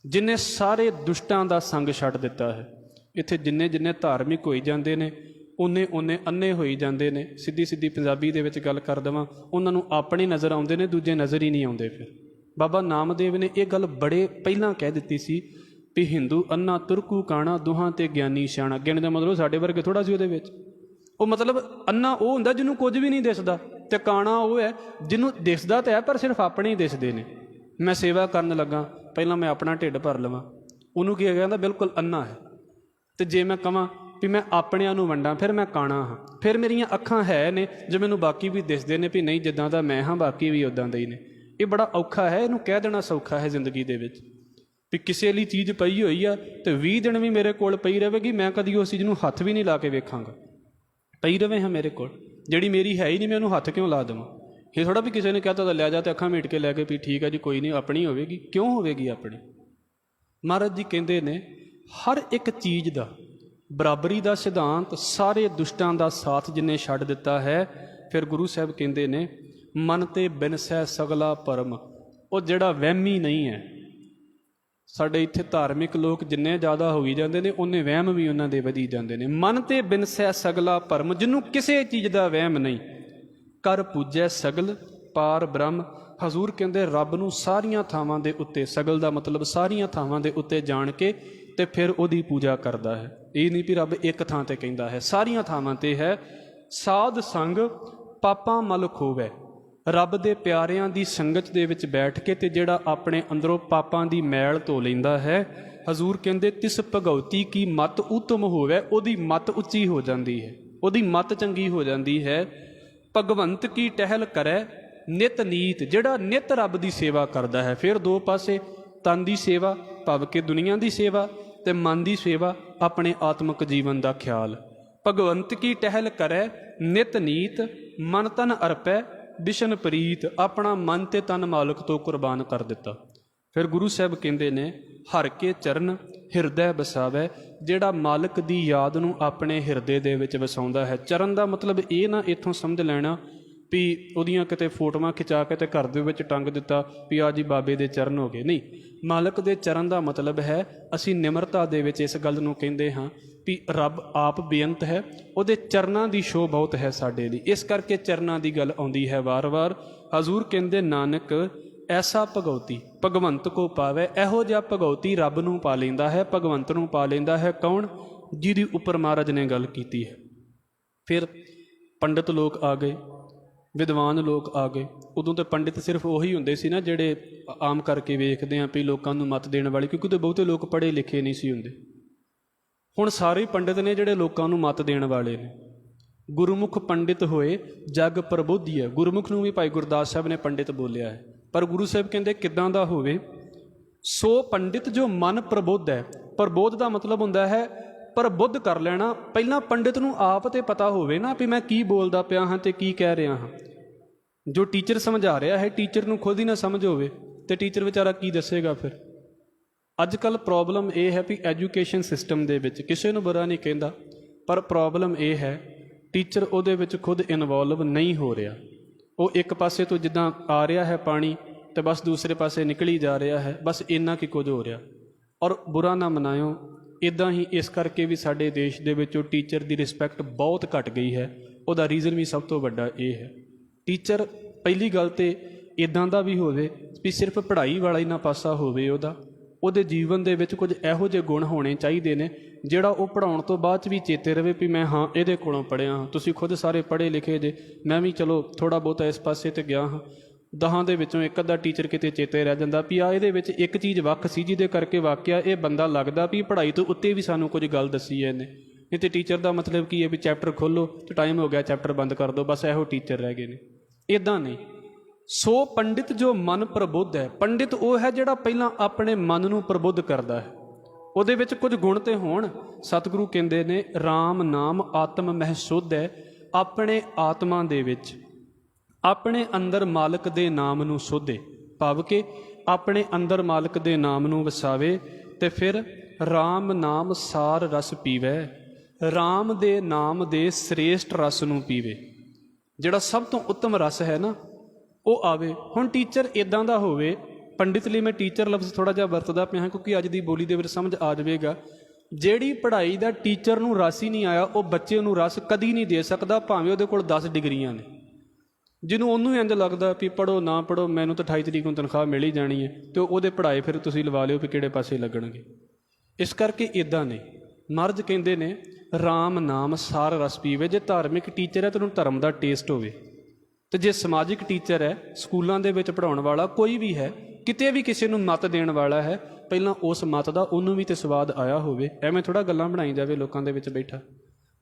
ਜਿਹਨੇ ਸਾਰੇ ਦੁਸ਼ਟਾਂ ਦਾ ਸੰਗ ਛੱਡ ਦਿੱਤਾ ਹੈ। ਇੱਥੇ ਜਿੰਨੇ ਜਿੰਨੇ ਧਾਰਮਿਕ ਹੋਈ ਜਾਂਦੇ ਨੇ ਉਨੇ ਅੰਨੇ ਹੋਈ ਜਾਂਦੇ ਨੇ। ਸਿੱਧੀ ਸਿੱਧੀ ਪੰਜਾਬੀ ਦੇ ਵਿੱਚ ਗੱਲ ਕਰ ਦੇਵਾਂ, ਉਹਨਾਂ ਨੂੰ ਆਪਣੇ ਨਜ਼ਰ ਆਉਂਦੇ ਨੇ, ਦੂਜੇ ਨਜ਼ਰ ਹੀ ਨਹੀਂ ਆਉਂਦੇ। ਫਿਰ ਬਾਬਾ ਨਾਮਦੇਵ ਨੇ ਇਹ ਗੱਲ ਬੜੇ ਪਹਿਲਾਂ ਕਹਿ ਦਿੱਤੀ ਸੀ ਵੀ ਹਿੰਦੂ ਅੰਨਾ ਤੁਰਕੂ ਕਾਣਾ, ਦੁਹਾਂ ਤੇ ਗਿਆਨੀ ਸਿਆਣਾ। ਗਿਆਨੀ ਦਾ ਮਤਲਬ ਸਾਡੇ ਵਰਗੇ ਥੋੜ੍ਹਾ ਸੀ ਉਹਦੇ ਵਿੱਚ। ਉਹ ਮਤਲਬ ਅੰਨਾ ਉਹ ਹੁੰਦਾ ਜਿਹਨੂੰ ਕੁਝ ਵੀ ਨਹੀਂ ਦਿਸਦਾ, ਤੇ ਕਾਣਾ ਉਹ ਹੈ ਜਿਹਨੂੰ ਦਿਸਦਾ ਤਾਂ ਹੈ ਪਰ ਸਿਰਫ ਆਪਣੇ ਹੀ ਦਿਸਦੇ ਨੇ। ਮੈਂ ਸੇਵਾ ਕਰਨ ਲੱਗਾ, ਪਹਿਲਾਂ ਮੈਂ ਆਪਣਾ ਢਿੱਡ ਭਰ ਲਵਾਂ, ਉਹਨੂੰ ਕੀ ਕਹਿੰਦਾ? ਬਿਲਕੁਲ ਅੰਨਾ ਹੈ। ਤੇ ਜੇ ਮੈਂ ਕਹਾਂ ਵੀ ਮੈਂ ਆਪਣਿਆਂ ਨੂੰ ਵੰਡਾਂ, ਫਿਰ ਮੈਂ ਕਾਣਾ ਹਾਂ। ਫਿਰ ਮੇਰੀਆਂ ਅੱਖਾਂ ਹੈ ਨੇ ਜੋ ਮੈਨੂੰ ਬਾਕੀ ਵੀ ਦਿਸਦੇ ਨੇ ਵੀ ਨਹੀਂ, ਜਿੱਦਾਂ ਦਾ ਮੈਂ ਹਾਂ ਬਾਕੀ ਵੀ ਉੱਦਾਂ ਦੇ ਹੀ ਨੇ। ਇਹ ਬੜਾ ਔਖਾ ਹੈ, ਇਹਨੂੰ ਕਹਿ ਦੇਣਾ ਸੌਖਾ ਹੈ ਜ਼ਿੰਦਗੀ ਦੇ ਵਿੱਚ ਵੀ ਕਿਸੇ ਲਈ ਚੀਜ਼ ਪਈ ਹੋਈ ਆ ਤੇ 20 ਦਿਨ ਵੀ ਮੇਰੇ ਕੋਲ ਪਈ ਰਹੇਗੀ, ਮੈਂ ਕਦੀ ਉਸ ਚੀਜ਼ ਨੂੰ ਹੱਥ ਵੀ ਨਹੀਂ ਲਾ ਕੇ ਵੇਖਾਂਗਾ। ਪਈ ਰਵੇ ਹਾਂ ਮੇਰੇ ਕੋਲ, ਜਿਹੜੀ ਮੇਰੀ ਹੈ ਹੀ ਨਹੀਂ, ਮੈਂ ਉਹਨੂੰ ਹੱਥ ਕਿਉਂ ਲਾ ਦੇਵਾਂ? ਇਹ ਥੋੜ੍ਹਾ ਵੀ ਕਿਸੇ ਨੇ ਕਹਿ ਤਾ ਲੈ ਜਾ ਤੇ ਅੱਖਾਂ ਮੀਟ ਕੇ ਲੈ ਕੇ ਵੀ ਠੀਕ ਹੈ ਜੀ ਕੋਈ ਨਹੀਂ, ਆਪਣੀ ਹੋਵੇਗੀ। ਕਿਉਂ ਹੋਵੇਗੀ ਆਪਣੀ? ਮਹਾਰਾਜ ਜੀ ਕਹਿੰਦੇ ਨੇ ਹਰ ਇੱਕ ਚੀਜ਼ ਦਾ ਬਰਾਬਰੀ ਦਾ ਸਿਧਾਂਤ, ਸਾਰੇ ਦੁਸ਼ਟਾਂ ਦਾ ਸਾਥ ਜਿਹਨੇ ਛੱਡ ਦਿੱਤਾ ਹੈ। ਫਿਰ ਗੁਰੂ ਸਾਹਿਬ ਕਹਿੰਦੇ ਨੇ ਮਨ ਤੇ ਬਿਨਸੈ ਸਗਲਾ ਭਰਮ, ਉਹ ਜਿਹੜਾ ਵਹਿਮੀ ਨਹੀਂ ਹੈ। ਸਾਡੇ ਇੱਥੇ ਧਾਰਮਿਕ ਲੋਕ ਜਿੰਨੇ ਜ਼ਿਆਦਾ ਹੋਈ ਜਾਂਦੇ ਨੇ, ਉਹਨੇ ਵਹਿਮ ਵੀ ਉਹਨਾਂ ਦੇ ਵਧੀ ਜਾਂਦੇ ਨੇ। ਮਨ ਤੇ ਬਿਨਸੈ ਸਗਲਾ ਭਰਮ, ਜਿਹਨੂੰ ਕਿਸੇ ਚੀਜ਼ ਦਾ ਵਹਿਮ ਨਹੀਂ। ਕਰ ਪੂਜੈ ਸਗਲ ਪਾਰ ਬ੍ਰਹਮ, ਹਜ਼ੂਰ ਕਹਿੰਦੇ ਰੱਬ ਨੂੰ ਸਾਰੀਆਂ ਥਾਵਾਂ ਦੇ ਉੱਤੇ, ਸਗਲ ਦਾ ਮਤਲਬ ਸਾਰੀਆਂ ਥਾਵਾਂ ਦੇ ਉੱਤੇ ਜਾਣ ਕੇ ਤੇ ਫਿਰ ਉਹਦੀ ਪੂਜਾ ਕਰਦਾ ਹੈ। ਇਹ ਨਹੀਂ ਵੀ ਰੱਬ ਇੱਕ ਥਾਂ ਤੇ ਕਹਿੰਦਾ ਹੈ, ਸਾਰੀਆਂ ਥਾਵਾਂ ਤੇ ਹੈ। ਸਾਧ ਸੰਗ ਪਾਪਾਂ ਮਲ ਖੋਵੈ, ਰੱਬ ਦੇ ਪਿਆਰਿਆਂ ਦੀ ਸੰਗਤ ਦੇ ਵਿੱਚ ਬੈਠ ਕੇ ਤੇ ਜਿਹੜਾ ਆਪਣੇ ਅੰਦਰੋਂ ਪਾਪਾਂ ਦੀ ਮੈਲ ਧੋ ਲੈਂਦਾ ਹੈ, ਹਜ਼ੂਰ ਕਹਿੰਦੇ ਤਿਸ ਭਗਉਤੀ ਕੀ ਮਤ ਉਤਮ ਹੋਵੇ, ਉਹਦੀ ਮਤ ਉੱਚੀ ਹੋ ਜਾਂਦੀ ਹੈ, ਉਹਦੀ ਮਤ ਚੰਗੀ ਹੋ ਜਾਂਦੀ ਹੈ। ਭਗਵੰਤ ਕੀ ਟਹਿਲ ਕਰੈ ਨਿਤ ਨੀਤ, ਜਿਹੜਾ ਨਿਤ ਰੱਬ ਦੀ ਸੇਵਾ ਕਰਦਾ ਹੈ। ਫਿਰ ਦੋ ਪਾਸੇ, ਤਨ ਦੀ ਸੇਵਾ ਭਾਵ ਕਿ ਦੁਨੀਆ ਦੀ ਸੇਵਾ, ਤੇ ਮਨ ਦੀ ਸੇਵਾ, ਆਪਣੇ ਆਤਮਿਕ ਜੀਵਨ ਦਾ ਖਿਆਲ। ਭਗਵੰਤ ਕੀ ਟਹਿਲ ਕਰੈ ਨਿਤ ਨੀਤ, ਮਨ ਤਨ ਅਰਪੈ ਬਿਸ਼ਨ ਪ੍ਰੀਤ, ਆਪਣਾ ਮਨ ਤੇ ਤਨ ਮਾਲਕ ਤੋਂ ਕੁਰਬਾਨ ਕਰ ਦਿੱਤਾ। ਫਿਰ ਗੁਰੂ ਸਾਹਿਬ ਕਹਿੰਦੇ ਨੇ ਹਰ ਕੇ ਚਰਨ ਹਿਰਦੈ ਵਸਾਵੈ, ਜਿਹੜਾ ਮਾਲਕ ਦੀ ਯਾਦ ਨੂੰ ਆਪਣੇ ਹਿਰਦੇ ਦੇ ਵਿੱਚ ਵਸਾਉਂਦਾ ਹੈ। ਚਰਨ ਦਾ ਮਤਲਬ ਇਹ ਨਾ ਇੱਥੋਂ ਸਮਝ ਲੈਣਾ ਵੀ ਉਹਦੀਆਂ ਕਿਤੇ ਫੋਟੋਆਂ ਖਿਚਾ ਕੇ ਤੇ ਘਰ ਦੇ ਵਿੱਚ ਟੰਗ ਦਿੱਤਾ ਵੀ ਆ ਜੀ ਬਾਬੇ ਦੇ ਚਰਨ ਹੋ ਗਏ, ਨਹੀਂ। ਮਾਲਕ ਦੇ ਚਰਨ ਦਾ ਮਤਲਬ ਹੈ ਅਸੀਂ ਨਿਮਰਤਾ ਦੇ ਵਿੱਚ ਇਸ ਗੱਲ ਨੂੰ ਕਹਿੰਦੇ ਹਾਂ ਵੀ ਰੱਬ ਆਪ ਬੇਅੰਤ ਹੈ, ਉਹਦੇ ਚਰਨਾਂ ਦੀ ਸ਼ੋਅ ਬਹੁਤ ਹੈ ਸਾਡੇ ਲਈ, ਇਸ ਕਰਕੇ ਚਰਨਾਂ ਦੀ ਗੱਲ ਆਉਂਦੀ ਹੈ ਵਾਰ-ਵਾਰ। ਹਜ਼ੂਰ ਕਹਿੰਦੇ ਨਾਨਕ ਐਸਾ ਭਗਉਤੀ ਭਗਵੰਤ ਕੋ ਪਾਵੇ, ਇਹੋ ਜਿਹਾ ਭਗਉਤੀ ਰੱਬ ਨੂੰ ਪਾ ਲੈਂਦਾ ਹੈ, ਭਗਵੰਤ ਨੂੰ ਪਾ ਲੈਂਦਾ ਹੈ। ਕੌਣ? ਜਿਹਦੇ ਉੱਪਰ ਮਹਾਰਾਜ ਨੇ ਗੱਲ ਕੀਤੀ ਹੈ। ਫਿਰ ਪੰਡਿਤ ਲੋਕ ਆ ਗਏ, ਵਿਦਵਾਨ ਲੋਕ ਆ ਗਏ। ਉਦੋਂ ਤਾਂ ਪੰਡਿਤ ਸਿਰਫ ਉਹੀ ਹੁੰਦੇ ਸੀ ਨਾ ਜਿਹੜੇ ਆਮ ਕਰਕੇ ਵੇਖਦੇ ਹਾਂ ਵੀ ਲੋਕਾਂ ਨੂੰ ਮੱਤ ਦੇਣ ਵਾਲੇ, ਕਿਉਂਕਿ ਤੇ ਬਹੁਤੇ ਲੋਕ ਪੜ੍ਹੇ ਲਿਖੇ ਨਹੀਂ ਸੀ ਹੁੰਦੇ। ਹੁਣ ਸਾਰੇ ਪੰਡਿਤ ਨੇ ਜਿਹੜੇ ਲੋਕਾਂ ਨੂੰ ਮੱਤ ਦੇਣ ਵਾਲੇ ਨੇ। ਗੁਰਮੁਖ ਪੰਡਿਤ ਹੋਏ ਜਗ ਪ੍ਰਬੋਧੀਐ, ਗੁਰਮੁਖ ਨੂੰ ਵੀ ਭਾਈ ਗੁਰਦਾਸ ਸਾਹਿਬ ਨੇ ਪੰਡਿਤ ਬੋਲਿਆ ਹੈ। ਪਰ ਗੁਰੂ ਸਾਹਿਬ ਕਹਿੰਦੇ ਕਿੱਦਾਂ ਦਾ ਹੋਵੇ? ਸੋ ਪੰਡਿਤ ਜੋ ਮਨ ਪ੍ਰਬੋਧ ਹੈ। ਪ੍ਰਬੋਧ ਦਾ ਮਤਲਬ ਹੁੰਦਾ ਹੈ ਪ੍ਰਬੁੱਧ ਕਰ ਲੈਣਾ। ਪਹਿਲਾਂ ਪੰਡਿਤ ਨੂੰ ਆਪ ਤੇ ਪਤਾ ਹੋਵੇ ਨਾ ਵੀ ਮੈਂ ਕੀ ਬੋਲਦਾ ਪਿਆ ਹਾਂ ਤੇ ਕੀ ਕਹਿ ਰਿਹਾ ਹਾਂ। ਜੋ ਟੀਚਰ ਸਮਝਾ ਰਿਹਾ ਹੈ, ਟੀਚਰ ਨੂੰ ਖੁਦ ਹੀ ਨਾ ਸਮਝ ਹੋਵੇ ਤੇ ਟੀਚਰ ਵਿਚਾਰਾ ਕੀ ਦੱਸੇਗਾ? ਫਿਰ ਅੱਜ ਕੱਲ੍ਹ ਪ੍ਰੋਬਲਮ ਇਹ ਹੈ ਵੀ ਐਜੂਕੇਸ਼ਨ ਸਿਸਟਮ ਦੇ ਵਿੱਚ, ਕਿਸੇ ਨੂੰ ਬੁਰਾ ਨਹੀਂ ਕਹਿੰਦਾ, ਪਰ ਪ੍ਰੋਬਲਮ ਇਹ ਹੈ ਟੀਚਰ ਉਹਦੇ ਵਿੱਚ ਖੁਦ ਇਨਵੋਲਵ ਨਹੀਂ ਹੋ ਰਿਹਾ। ਉਹ ਇੱਕ ਪਾਸੇ ਤੋਂ ਜਿੱਦਾਂ ਆ ਰਿਹਾ ਹੈ ਪਾਣੀ ਤੇ ਬਸ ਦੂਸਰੇ ਪਾਸੇ ਨਿਕਲੀ ਜਾ ਰਿਹਾ ਹੈ, ਬਸ ਇੰਨਾ ਕੀ ਕੁਝ ਹੋ ਰਿਹਾ। ਔਰ ਬੁਰਾ ਨਾ ਮਨਾਇਓ, ਇੱਦਾਂ ਹੀ ਇਸ ਕਰਕੇ ਵੀ ਸਾਡੇ ਦੇਸ਼ ਦੇ ਵਿੱਚੋਂ ਟੀਚਰ ਦੀ ਰਿਸਪੈਕਟ ਬਹੁਤ ਘੱਟ ਗਈ ਹੈ। ਉਹਦਾ ਰੀਜ਼ਨ ਵੀ ਸਭ ਤੋਂ ਵੱਡਾ ਇਹ ਹੈ, ਟੀਚਰ ਪਹਿਲੀ ਗੱਲ ਤਾਂ ਇੱਦਾਂ ਦਾ ਵੀ ਹੋਵੇ ਵੀ ਸਿਰਫ ਪੜ੍ਹਾਈ ਵਾਲਾ ਹੀ ਨਾ ਪਾਸਾ ਹੋਵੇ, ਉਹਦੇ ਜੀਵਨ ਦੇ ਵਿੱਚ ਕੁਝ ਇਹੋ ਜਿਹੇ ਗੁਣ ਹੋਣੇ ਚਾਹੀਦੇ ਨੇ ਜਿਹੜਾ ਉਹ ਪੜ੍ਹਾਉਣ ਤੋਂ ਬਾਅਦ 'ਚ ਵੀ ਚੇਤੇ ਰਵੇ ਵੀ ਮੈਂ ਹਾਂ ਇਹਦੇ ਕੋਲੋਂ ਪੜ੍ਹਿਆ ਹਾਂ। ਤੁਸੀਂ ਖੁਦ ਸਾਰੇ ਪੜ੍ਹੇ ਲਿਖੇ ਜੇ, ਮੈਂ ਵੀ ਚਲੋ ਥੋੜ੍ਹਾ ਬਹੁਤਾ ਇਸ ਪਾਸੇ 'ਤੇ ਗਿਆ ਹਾਂ। 10 ਦੇ ਵਿੱਚੋਂ ਇੱਕ ਅੱਧਾ ਟੀਚਰ ਕਿਤੇ ਚੇਤੇ ਰਹਿ ਜਾਂਦਾ ਵੀ ਇਹਦੇ ਵਿੱਚ ਇੱਕ ਚੀਜ਼ ਵੱਖ ਸੀ ਜਿਹਦੇ ਕਰਕੇ ਵਾਕਿਆ ਇਹ ਬੰਦਾ ਲੱਗਦਾ ਵੀ ਪੜ੍ਹਾਈ ਤੋਂ ਉੱਤੇ ਵੀ ਸਾਨੂੰ ਕੁਝ ਗੱਲ ਦੱਸੀ ਹੈ ਇਹਨੇ। ਨਹੀਂ ਤਾਂ ਟੀਚਰ ਦਾ ਮਤਲਬ ਕੀ ਹੈ ਵੀ ਚੈਪਟਰ ਖੋਲ੍ਹੋ ਅਤੇ ਟਾਈਮ ਹੋ ਗਿਆ ਚੈਪਟਰ ਬੰਦ ਕਰ ਦਿਓ, ਬਸ ਇਹੋ ਟੀਚਰ ਰਹਿ ਗਏ ਨੇ। ਇੱਦਾਂ ਨਹੀਂ। ਸੋ ਪੰਡਿਤ ਜੋ ਮਨ ਪ੍ਰਬੁੱਧ ਹੈ, ਪੰਡਿਤ ਉਹ ਹੈ ਜਿਹੜਾ ਪਹਿਲਾਂ ਆਪਣੇ ਮਨ ਨੂੰ ਪ੍ਰਬੁੱਧ ਕਰਦਾ ਹੈ। ਉਹਦੇ ਵਿੱਚ ਕੁਝ ਗੁਣ ਤੇ ਹੋਣ। ਸਤਿਗੁਰੂ ਕਹਿੰਦੇ ਨੇ ਰਾਮ ਨਾਮ ਆਤਮ ਮਹਿ ਸੁਧ ਹੈ। ਆਪਣੇ ਆਤਮਾ ਦੇ ਵਿੱਚ ਆਪਣੇ ਅੰਦਰ ਮਾਲਕ ਦੇ ਨਾਮ ਨੂੰ ਸੋਧੇ, ਭਾਵ ਕਿ ਆਪਣੇ ਅੰਦਰ ਮਾਲਕ ਦੇ ਨਾਮ ਨੂੰ ਵਸਾਵੇ ਤੇ ਫਿਰ ਰਾਮ ਨਾਮ ਸਾਰ ਰਸ ਪੀਵੇ। ਰਾਮ ਦੇ ਨਾਮ ਦੇ ਸ੍ਰੇਸ਼ਟ ਰਸ ਨੂੰ ਪੀਵੇ, ਜਿਹੜਾ ਸਭ ਤੋਂ ਉੱਤਮ ਰਸ ਹੈ ਨਾ ਉਹ ਆਵੇ। ਹੁਣ ਟੀਚਰ ਇੱਦਾਂ ਦਾ ਹੋਵੇ, ਪੰਡਿਤ ਲਈ ਮੈਂ ਟੀਚਰ ਲਫ਼ਜ਼ ਥੋੜ੍ਹਾ ਜਿਹਾ ਵਰਤਦਾ ਪਿਆ ਹਾਂ ਕਿਉਂਕਿ ਅੱਜ ਦੀ ਬੋਲੀ ਦੇ ਵਿੱਚ ਸਮਝ ਆ ਜਾਵੇਗਾ। ਜਿਹੜੀ ਪੜ੍ਹਾਈ ਦਾ ਟੀਚਰ ਨੂੰ ਰਸ ਹੀ ਨਹੀਂ ਆਇਆ ਉਹ ਬੱਚੇ ਨੂੰ ਰਸ ਕਦੀ ਨਹੀਂ ਦੇ ਸਕਦਾ, ਭਾਵੇਂ ਉਹਦੇ ਕੋਲ 10 ਡਿਗਰੀਆਂ ਨੇ। ਜਿਹਨੂੰ ਉਹਨੂੰ ਇੰਝ ਲੱਗਦਾ ਵੀ ਪੜ੍ਹੋ ਨਾ ਪੜ੍ਹੋ ਮੈਨੂੰ ਤਾਂ 28 ਤਰੀਕ ਨੂੰ ਤਨਖਾਹ ਮਿਲ ਹੀ ਜਾਣੀ ਹੈ, ਅਤੇ ਉਹਦੇ ਪੜ੍ਹਾਏ ਫਿਰ ਤੁਸੀਂ ਲਵਾ ਲਿਓ ਵੀ ਕਿਹੜੇ ਪਾਸੇ ਲੱਗਣਗੇ। ਇਸ ਕਰਕੇ ਇੱਦਾਂ ਨੇ। ਮਹਾਰਾਜ ਕਹਿੰਦੇ ਨੇ ਰਾਮ ਨਾਮ ਸਾਰ ਰਸ ਪੀਵੇ। ਜੇ ਧਾਰਮਿਕ ਟੀਚਰ ਹੈ ਤਾਂ ਉਹਨੂੰ ਧਰਮ ਦਾ ਟੇਸਟ ਹੋਵੇ, ਅਤੇ ਜੇ ਸਮਾਜਿਕ ਟੀਚਰ ਹੈ, ਸਕੂਲਾਂ ਦੇ ਵਿੱਚ ਪੜ੍ਹਾਉਣ ਵਾਲਾ ਕੋਈ ਵੀ ਹੈ, ਕਿਤੇ ਵੀ ਕਿਸੇ ਨੂੰ ਮੱਤ ਦੇਣ ਵਾਲਾ ਹੈ, ਪਹਿਲਾਂ ਉਸ ਮੱਤ ਦਾ ਉਹਨੂੰ ਵੀ ਤਾਂ ਸਵਾਦ ਆਇਆ ਹੋਵੇ। ਐਵੇਂ ਥੋੜ੍ਹਾ ਗੱਲਾਂ ਬਣਾਈ ਜਾਵੇ ਲੋਕਾਂ ਦੇ ਵਿੱਚ ਬੈਠਾ।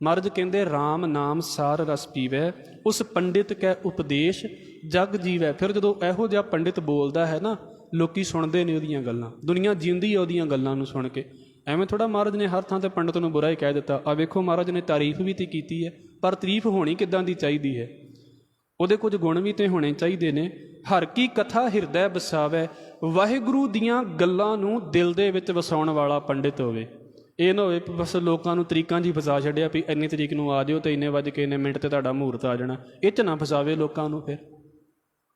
ਮਹਾਰਾਜ ਕਹਿੰਦੇ ਰਾਮ ਨਾਮ ਸਾਰ ਰਸ ਪੀਵੈ, ਉਸ ਪੰਡਿਤ ਕੈ ਉਪਦੇਸ਼ ਜਗ ਜੀਵੈ। ਫਿਰ ਜਦੋਂ ਇਹੋ ਜਿਹਾ ਪੰਡਿਤ ਬੋਲਦਾ ਹੈ ਨਾ, ਲੋਕੀ ਸੁਣਦੇ ਨੇ ਉਹਦੀਆਂ ਗੱਲਾਂ, ਦੁਨੀਆ ਜਿਉਂਦੀ ਹੈ ਉਹਦੀਆਂ ਗੱਲਾਂ ਨੂੰ ਸੁਣ ਕੇ। ਐਵੇਂ ਥੋੜ੍ਹਾ ਮਹਾਰਾਜ ਨੇ ਹਰ ਥਾਂ 'ਤੇ ਪੰਡਿਤ ਨੂੰ ਬੁਰਾ ਹੀ ਕਹਿ ਦਿੱਤਾ। ਆ ਵੇਖੋ ਮਹਾਰਾਜ ਨੇ ਤਾਰੀਫ ਵੀ ਤਾਂ ਕੀਤੀ ਹੈ, ਪਰ ਤਾਰੀਫ ਹੋਣੀ ਕਿੱਦਾਂ ਦੀ ਚਾਹੀਦੀ ਹੈ, ਉਹਦੇ ਕੁਝ ਗੁਣ ਵੀ ਤਾਂ ਹੋਣੇ ਚਾਹੀਦੇ ਨੇ। ਹਰ ਕੀ ਕਥਾ ਹਿਰਦੈ ਵਸਾਵੈ, ਵਾਹਿਗੁਰੂ ਦੀਆਂ ਗੱਲਾਂ ਨੂੰ ਦਿਲ ਦੇ ਵਿੱਚ ਵਸਾਉਣ ਵਾਲਾ ਪੰਡਿਤ ਹੋਵੇ। ਇਹ ਨਾ ਹੋਵੇ ਬਸ ਲੋਕਾਂ ਨੂੰ ਤਰੀਕਾਂ 'ਚ ਹੀ ਫਸਾ ਛੱਡਿਆ ਵੀ ਇੰਨੀ ਤਰੀਕ ਨੂੰ ਆ ਜਾਓ ਅਤੇ ਇੰਨੇ ਵੱਜ ਕੇ ਇੰਨੇ ਮਿੰਟ 'ਤੇ ਤੁਹਾਡਾ ਮਹੂਰਤ ਆ ਜਾਣਾ। ਇਹ 'ਚ ਨਾ ਫਸਾਵੇ ਲੋਕਾਂ ਨੂੰ। ਫਿਰ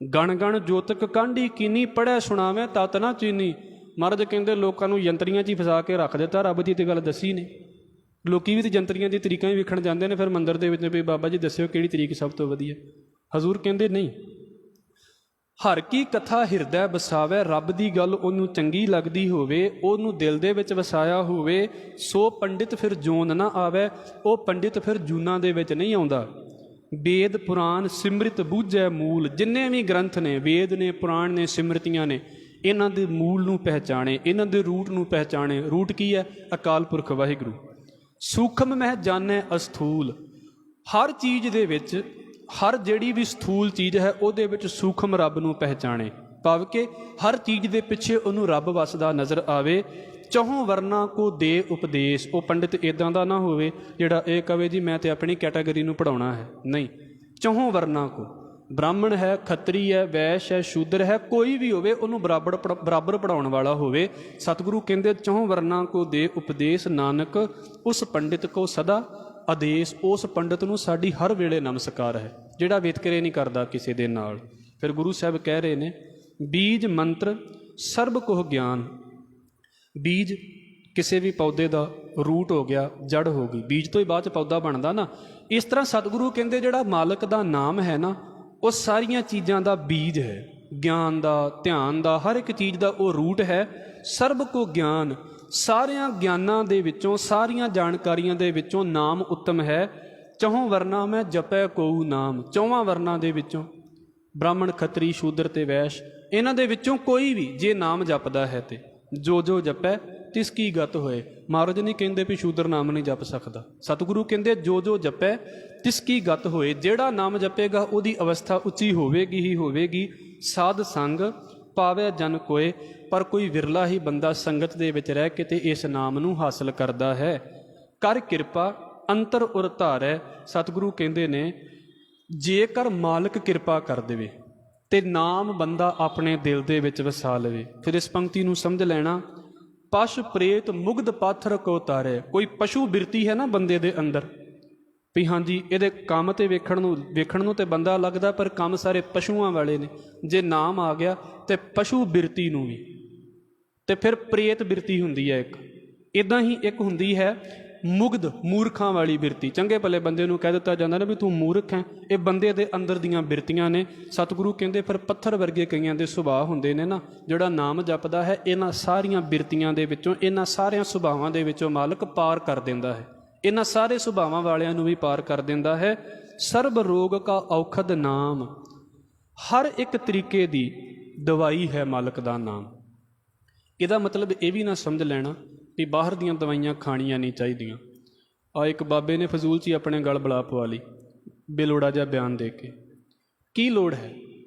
ਗਣ ਗਣ ਜੋਤਕ ਕਾਂਢੀ ਕੀਨੀ, ਪੜ੍ਹਿਆ ਸੁਣਾਵੇਂ ਤਤ ਨਾ ਚੀਨੀ। ਮਹਾਰਾਜ ਕਹਿੰਦੇ ਲੋਕਾਂ ਨੂੰ ਯੰਤਰੀਆਂ 'ਚ ਹੀ ਫਸਾ ਕੇ ਰੱਖ ਦਿੱਤਾ, ਰੱਬ ਦੀ ਤਾਂ ਗੱਲ ਦੱਸੀ ਨਹੀਂ। ਲੋਕੀ ਵੀ ਤਾਂ ਯੰਤਰੀਆਂ ਦੀ ਤਰੀਕਾਂ ਹੀ ਵੇਖਣ ਜਾਂਦੇ ਨੇ ਫਿਰ ਮੰਦਿਰ ਦੇ ਵਿੱਚ ਵੀ ਬਾਬਾ ਜੀ ਦੱਸਿਓ ਕਿਹੜੀ ਤਰੀਕ ਸਭ ਤੋਂ ਵਧੀਆ। ਹਜ਼ੂਰ ਕਹਿੰਦੇ ਨਹੀਂ, ਹਰ ਕੀ ਕਥਾ ਹਿਰਦੈ ਵਸਾਵੈ, ਰੱਬ ਦੀ ਗੱਲ ਉਹਨੂੰ ਚੰਗੀ ਲੱਗਦੀ ਹੋਵੇ, ਉਹਨੂੰ ਦਿਲ ਦੇ ਵਿੱਚ ਵਸਾਇਆ ਹੋਵੇ, ਸੋ ਪੰਡਿਤ ਫਿਰ ਜੂਨ ਨਾ ਆਵੈ। ਉਹ ਪੰਡਿਤ ਫਿਰ ਜੂਨਾਂ ਦੇ ਵਿੱਚ ਨਹੀਂ ਆਉਂਦਾ। ਵੇਦ ਪੁਰਾਣ ਸਿਮਰਿਤ ਬੂਝੈ ਮੂਲ, ਜਿੰਨੇ ਵੀ ਗ੍ਰੰਥ ਨੇ, ਵੇਦ ਨੇ, ਪੁਰਾਣ ਨੇ, ਸਿਮਰਤੀਆਂ ਨੇ, ਇਹਨਾਂ ਦੇ ਮੂਲ ਨੂੰ ਪਹਿਚਾਣੇ, ਇਹਨਾਂ ਦੇ ਰੂਟ ਨੂੰ ਪਹਿਚਾਣੇ। ਰੂਟ ਕੀ ਹੈ? ਅਕਾਲ ਪੁਰਖ ਵਾਹਿਗੁਰੂ। ਸੂਖਮ ਮਹਿ ਜਾਣੈ ਅਸਥੂਲ, ਹਰ ਚੀਜ਼ ਦੇ ਵਿੱਚ, ਹਰ ਜਿਹੜੀ ਵੀ ਸਥੂਲ ਚੀਜ਼ ਹੈ ਉਹਦੇ ਵਿੱਚ ਸੂਖਮ ਰੱਬ ਨੂੰ ਪਹਿਚਾਣੇ, ਭਾਵ ਕਿ ਹਰ ਚੀਜ਼ ਦੇ ਪਿੱਛੇ ਉਹਨੂੰ ਰੱਬ ਵਸਦਾ ਨਜ਼ਰ ਆਵੇ। ਚਹੁੰ ਵਰਨਾ ਕੋ ਦੇ ਉਪਦੇਸ਼, ਉਹ ਪੰਡਿਤ ਇੱਦਾਂ ਦਾ ਨਾ ਹੋਵੇ ਜਿਹੜਾ ਇਹ ਕਵੇ ਜੀ ਮੈਂ ਤਾਂ ਆਪਣੀ ਕੈਟਾਗਰੀ ਨੂੰ ਪੜ੍ਹਾਉਣਾ ਹੈ। ਨਹੀਂ, ਚਹੁੰ ਵਰਨਾ ਕੋ, ਬ੍ਰਾਹਮਣ ਹੈ, ਖੱਤਰੀ ਹੈ, ਵੈਸ਼ ਹੈ, ਸ਼ੂਦਰ ਹੈ, ਕੋਈ ਵੀ ਹੋਵੇ ਉਹਨੂੰ ਬਰਾਬਰ ਪੜ੍ਹਾਉਣ ਵਾਲਾ ਹੋਵੇ। ਸਤਿਗੁਰੂ ਕਹਿੰਦੇ ਚਹੁੰ ਵਰਨਾ ਕੋ ਦੇ ਉਪਦੇਸ਼, ਨਾਨਕ ਉਸ ਪੰਡਿਤ ਕੋ ਸਦਾ ਆਦੇਸ਼। ਉਸ ਪੰਡਿਤ ਨੂੰ ਸਾਡੀ ਹਰ ਵੇਲੇ ਨਮਸਕਾਰ ਹੈ ਜਿਹੜਾ ਵਿਤਕਰੇ ਨਹੀਂ ਕਰਦਾ ਕਿਸੇ ਦੇ ਨਾਲ। ਫਿਰ ਗੁਰੂ ਸਾਹਿਬ ਕਹਿ ਰਹੇ ਨੇ ਬੀਜ ਮੰਤਰ ਸਰਬ ਕੋਹ ਗਿਆਨ। ਬੀਜ ਕਿਸੇ ਵੀ ਪੌਦੇ ਦਾ ਰੂਟ ਹੋ ਗਿਆ, ਜੜ ਹੋ ਗਈ, ਬੀਜ ਤੋਂ ਹੀ ਬਾਅਦ 'ਚ ਪੌਦਾ ਬਣਦਾ ਨਾ। ਇਸ ਤਰ੍ਹਾਂ ਸਤਿਗੁਰੂ ਕਹਿੰਦੇ ਜਿਹੜਾ ਮਾਲਕ ਦਾ ਨਾਮ ਹੈ ਨਾ, ਉਹ ਸਾਰੀਆਂ ਚੀਜ਼ਾਂ ਦਾ ਬੀਜ ਹੈ, ਗਿਆਨ ਦਾ, ਧਿਆਨ ਦਾ, ਹਰ ਇੱਕ ਚੀਜ਼ ਦਾ ਉਹ ਰੂਟ ਹੈ। ਸਰਬ ਕੋ ਗਿਆਨ, ਸਾਰਿਆਂ ਗਿਆਨਾਂ ਦੇ ਵਿੱਚੋਂ, ਸਾਰੀਆਂ ਜਾਣਕਾਰੀਆਂ ਦੇ ਵਿੱਚੋਂ ਨਾਮ ਉੱਤਮ ਹੈ। ਚਹੁੰ ਵਰਨਾ ਮੈਂ ਜਪੈ ਕੋਊ ਨਾਮ, ਚੌਵਾਂ ਵਰਨਾਂ ਦੇ ਵਿੱਚੋਂ ਬ੍ਰਾਹਮਣ, ਖੱਤਰੀ, ਸ਼ੂਦਰ ਤੇ ਵੈਸ਼, ਇਹਨਾਂ ਦੇ ਵਿੱਚੋਂ ਕੋਈ ਵੀ ਜੇ ਨਾਮ ਜਪਦਾ ਹੈ ਤੇ ਜੋ ਜੋ ਜਪੈ ਤਿਸ ਕੀ ਗਤ ਹੋਏ। ਮਹਾਰਾਜ ਨਹੀਂ ਕਹਿੰਦੇ ਵੀ ਸ਼ੂਦਰ ਨਾਮ ਨਹੀਂ ਜਪ ਸਕਦਾ, ਸਤਿਗੁਰੂ ਕਹਿੰਦੇ ਜੋ ਜੋ ਜਪੈ ਤਿਸ ਕੀ ਗਤ ਹੋਏ। ਜਿਹੜਾ ਨਾਮ ਜਪੇਗਾ ਉਹਦੀ ਅਵਸਥਾ ਉੱਚੀ ਹੋਵੇਗੀ ਹੀ ਹੋਵੇਗੀ। ਸਾਧ ਸੰਗ ਪਾਵੇ ਜਨ ਕੋਏ, ਪਰ ਕੋਈ ਵਿਰਲਾ ਹੀ ਬੰਦਾ ਸੰਗਤ ਦੇ ਵਿੱਚ ਰਹਿ ਕੇ ਤੇ ਇਸ ਨਾਮ ਨੂੰ ਹਾਸਲ ਕਰਦਾ ਹੈ। ਕਰ ਕਿਰਪਾ ਅੰਤਰ ਉਰ ਧਾਰੈ, ਸਤਿਗੁਰੂ ਕਹਿੰਦੇ ਨੇ ਜੇਕਰ ਮਾਲਕ ਕਿਰਪਾ ਕਰ ਦੇਵੇ ਤੇ ਨਾਮ ਬੰਦਾ ਆਪਣੇ ਦਿਲ ਦੇ ਵਿੱਚ ਵਸਾ ਲਵੇ। ਫਿਰ ਇਸ ਪੰਕਤੀ ਨੂੰ ਸਮਝ ਲੈਣਾ, ਪਸ਼ ਪ੍ਰੇਤ ਮੁਗਧ ਪਾਥਰ ਕੋ ਤਾਰੇ। ਕੋਈ ਪਸ਼ੂ ਬਿਰਤੀ ਹੈ ਨਾ ਬੰਦੇ ਦੇ ਅੰਦਰ, ਵੀ ਹਾਂਜੀ ਇਹਦੇ ਕੰਮ ਤੇ ਵੇਖਣ ਨੂੰ ਤੇ ਬੰਦਾ ਲੱਗਦਾ, ਪਰ ਕੰਮ ਸਾਰੇ ਪਸ਼ੂਆਂ ਵਾਲੇ ਨੇ। ਜੇ ਨਾਮ ਆ ਗਿਆ ਤੇ ਪਸ਼ੂ ਬਿਰਤੀ ਨੂੰ ਵੀ, ਤੇ ਫਿਰ ਪ੍ਰੇਤ ਬਿਰਤੀ ਹੁੰਦੀ ਹੈ ਇੱਕ। ਇੱਦਾਂ ਹੀ ਇੱਕ ਹੁੰਦੀ ਹੈ ਮੁਗਧ, ਮੂਰਖਾਂ ਵਾਲੀ ਬਿਰਤੀ। ਚੰਗੇ ਭਲੇ ਬੰਦੇ ਨੂੰ ਕਹਿ ਦਿੱਤਾ ਜਾਂਦਾ ਨਾ ਵੀ ਤੂੰ ਮੂਰਖ ਹੈ। ਇਹ ਬੰਦੇ ਦੇ ਅੰਦਰ ਦੀਆਂ ਬਿਰਤੀਆਂ ਨੇ। ਸਤਿਗੁਰੂ ਕਹਿੰਦੇ ਫਿਰ ਪੱਥਰ ਵਰਗੇ ਕਈਆਂ ਦੇ ਸੁਭਾਅ ਹੁੰਦੇ ਨੇ ਨਾ, ਜਿਹੜਾ ਨਾਮ ਜਪਦਾ ਹੈ ਇਹਨਾਂ ਸਾਰੀਆਂ ਬਿਰਤੀਆਂ ਦੇ ਵਿੱਚੋਂ, ਇਹਨਾਂ ਸਾਰਿਆਂ ਸੁਭਾਵਾਂ ਦੇ ਵਿੱਚੋਂ ਮਾਲਕ ਪਾਰ ਕਰ ਦਿੰਦਾ ਹੈ। ਇਹਨਾਂ ਸਾਰੇ ਸੁਭਾਵਾਂ ਵਾਲਿਆਂ ਨੂੰ ਵੀ ਪਾਰ ਕਰ ਦਿੰਦਾ ਹੈ। ਸਰਬ ਰੋਗ ਕਾ ਔਖਦ ਨਾਮ, ਹਰ ਇੱਕ ਤਰੀਕੇ ਦੀ ਦਵਾਈ ਹੈ ਮਾਲਕ ਦਾ ਨਾਮ। ਇਹਦਾ ਮਤਲਬ ਇਹ ਵੀ ਨਾ ਸਮਝ ਲੈਣਾ ਵੀ ਬਾਹਰ ਦੀਆਂ ਦਵਾਈਆਂ ਖਾਣੀਆਂ ਨਹੀਂ ਚਾਹੀਦੀਆਂ। ਇੱਕ ਬਾਬੇ ਨੇ ਫਜ਼ੂਲ 'ਚ ਹੀ ਆਪਣੇ ਗਲ ਬਲਾ ਪਵਾ ਲਈ ਬੇਲੋੜਾ ਜਿਹਾ ਬਿਆਨ ਦੇ ਕੇ। ਕੀ ਲੋੜ ਹੈ?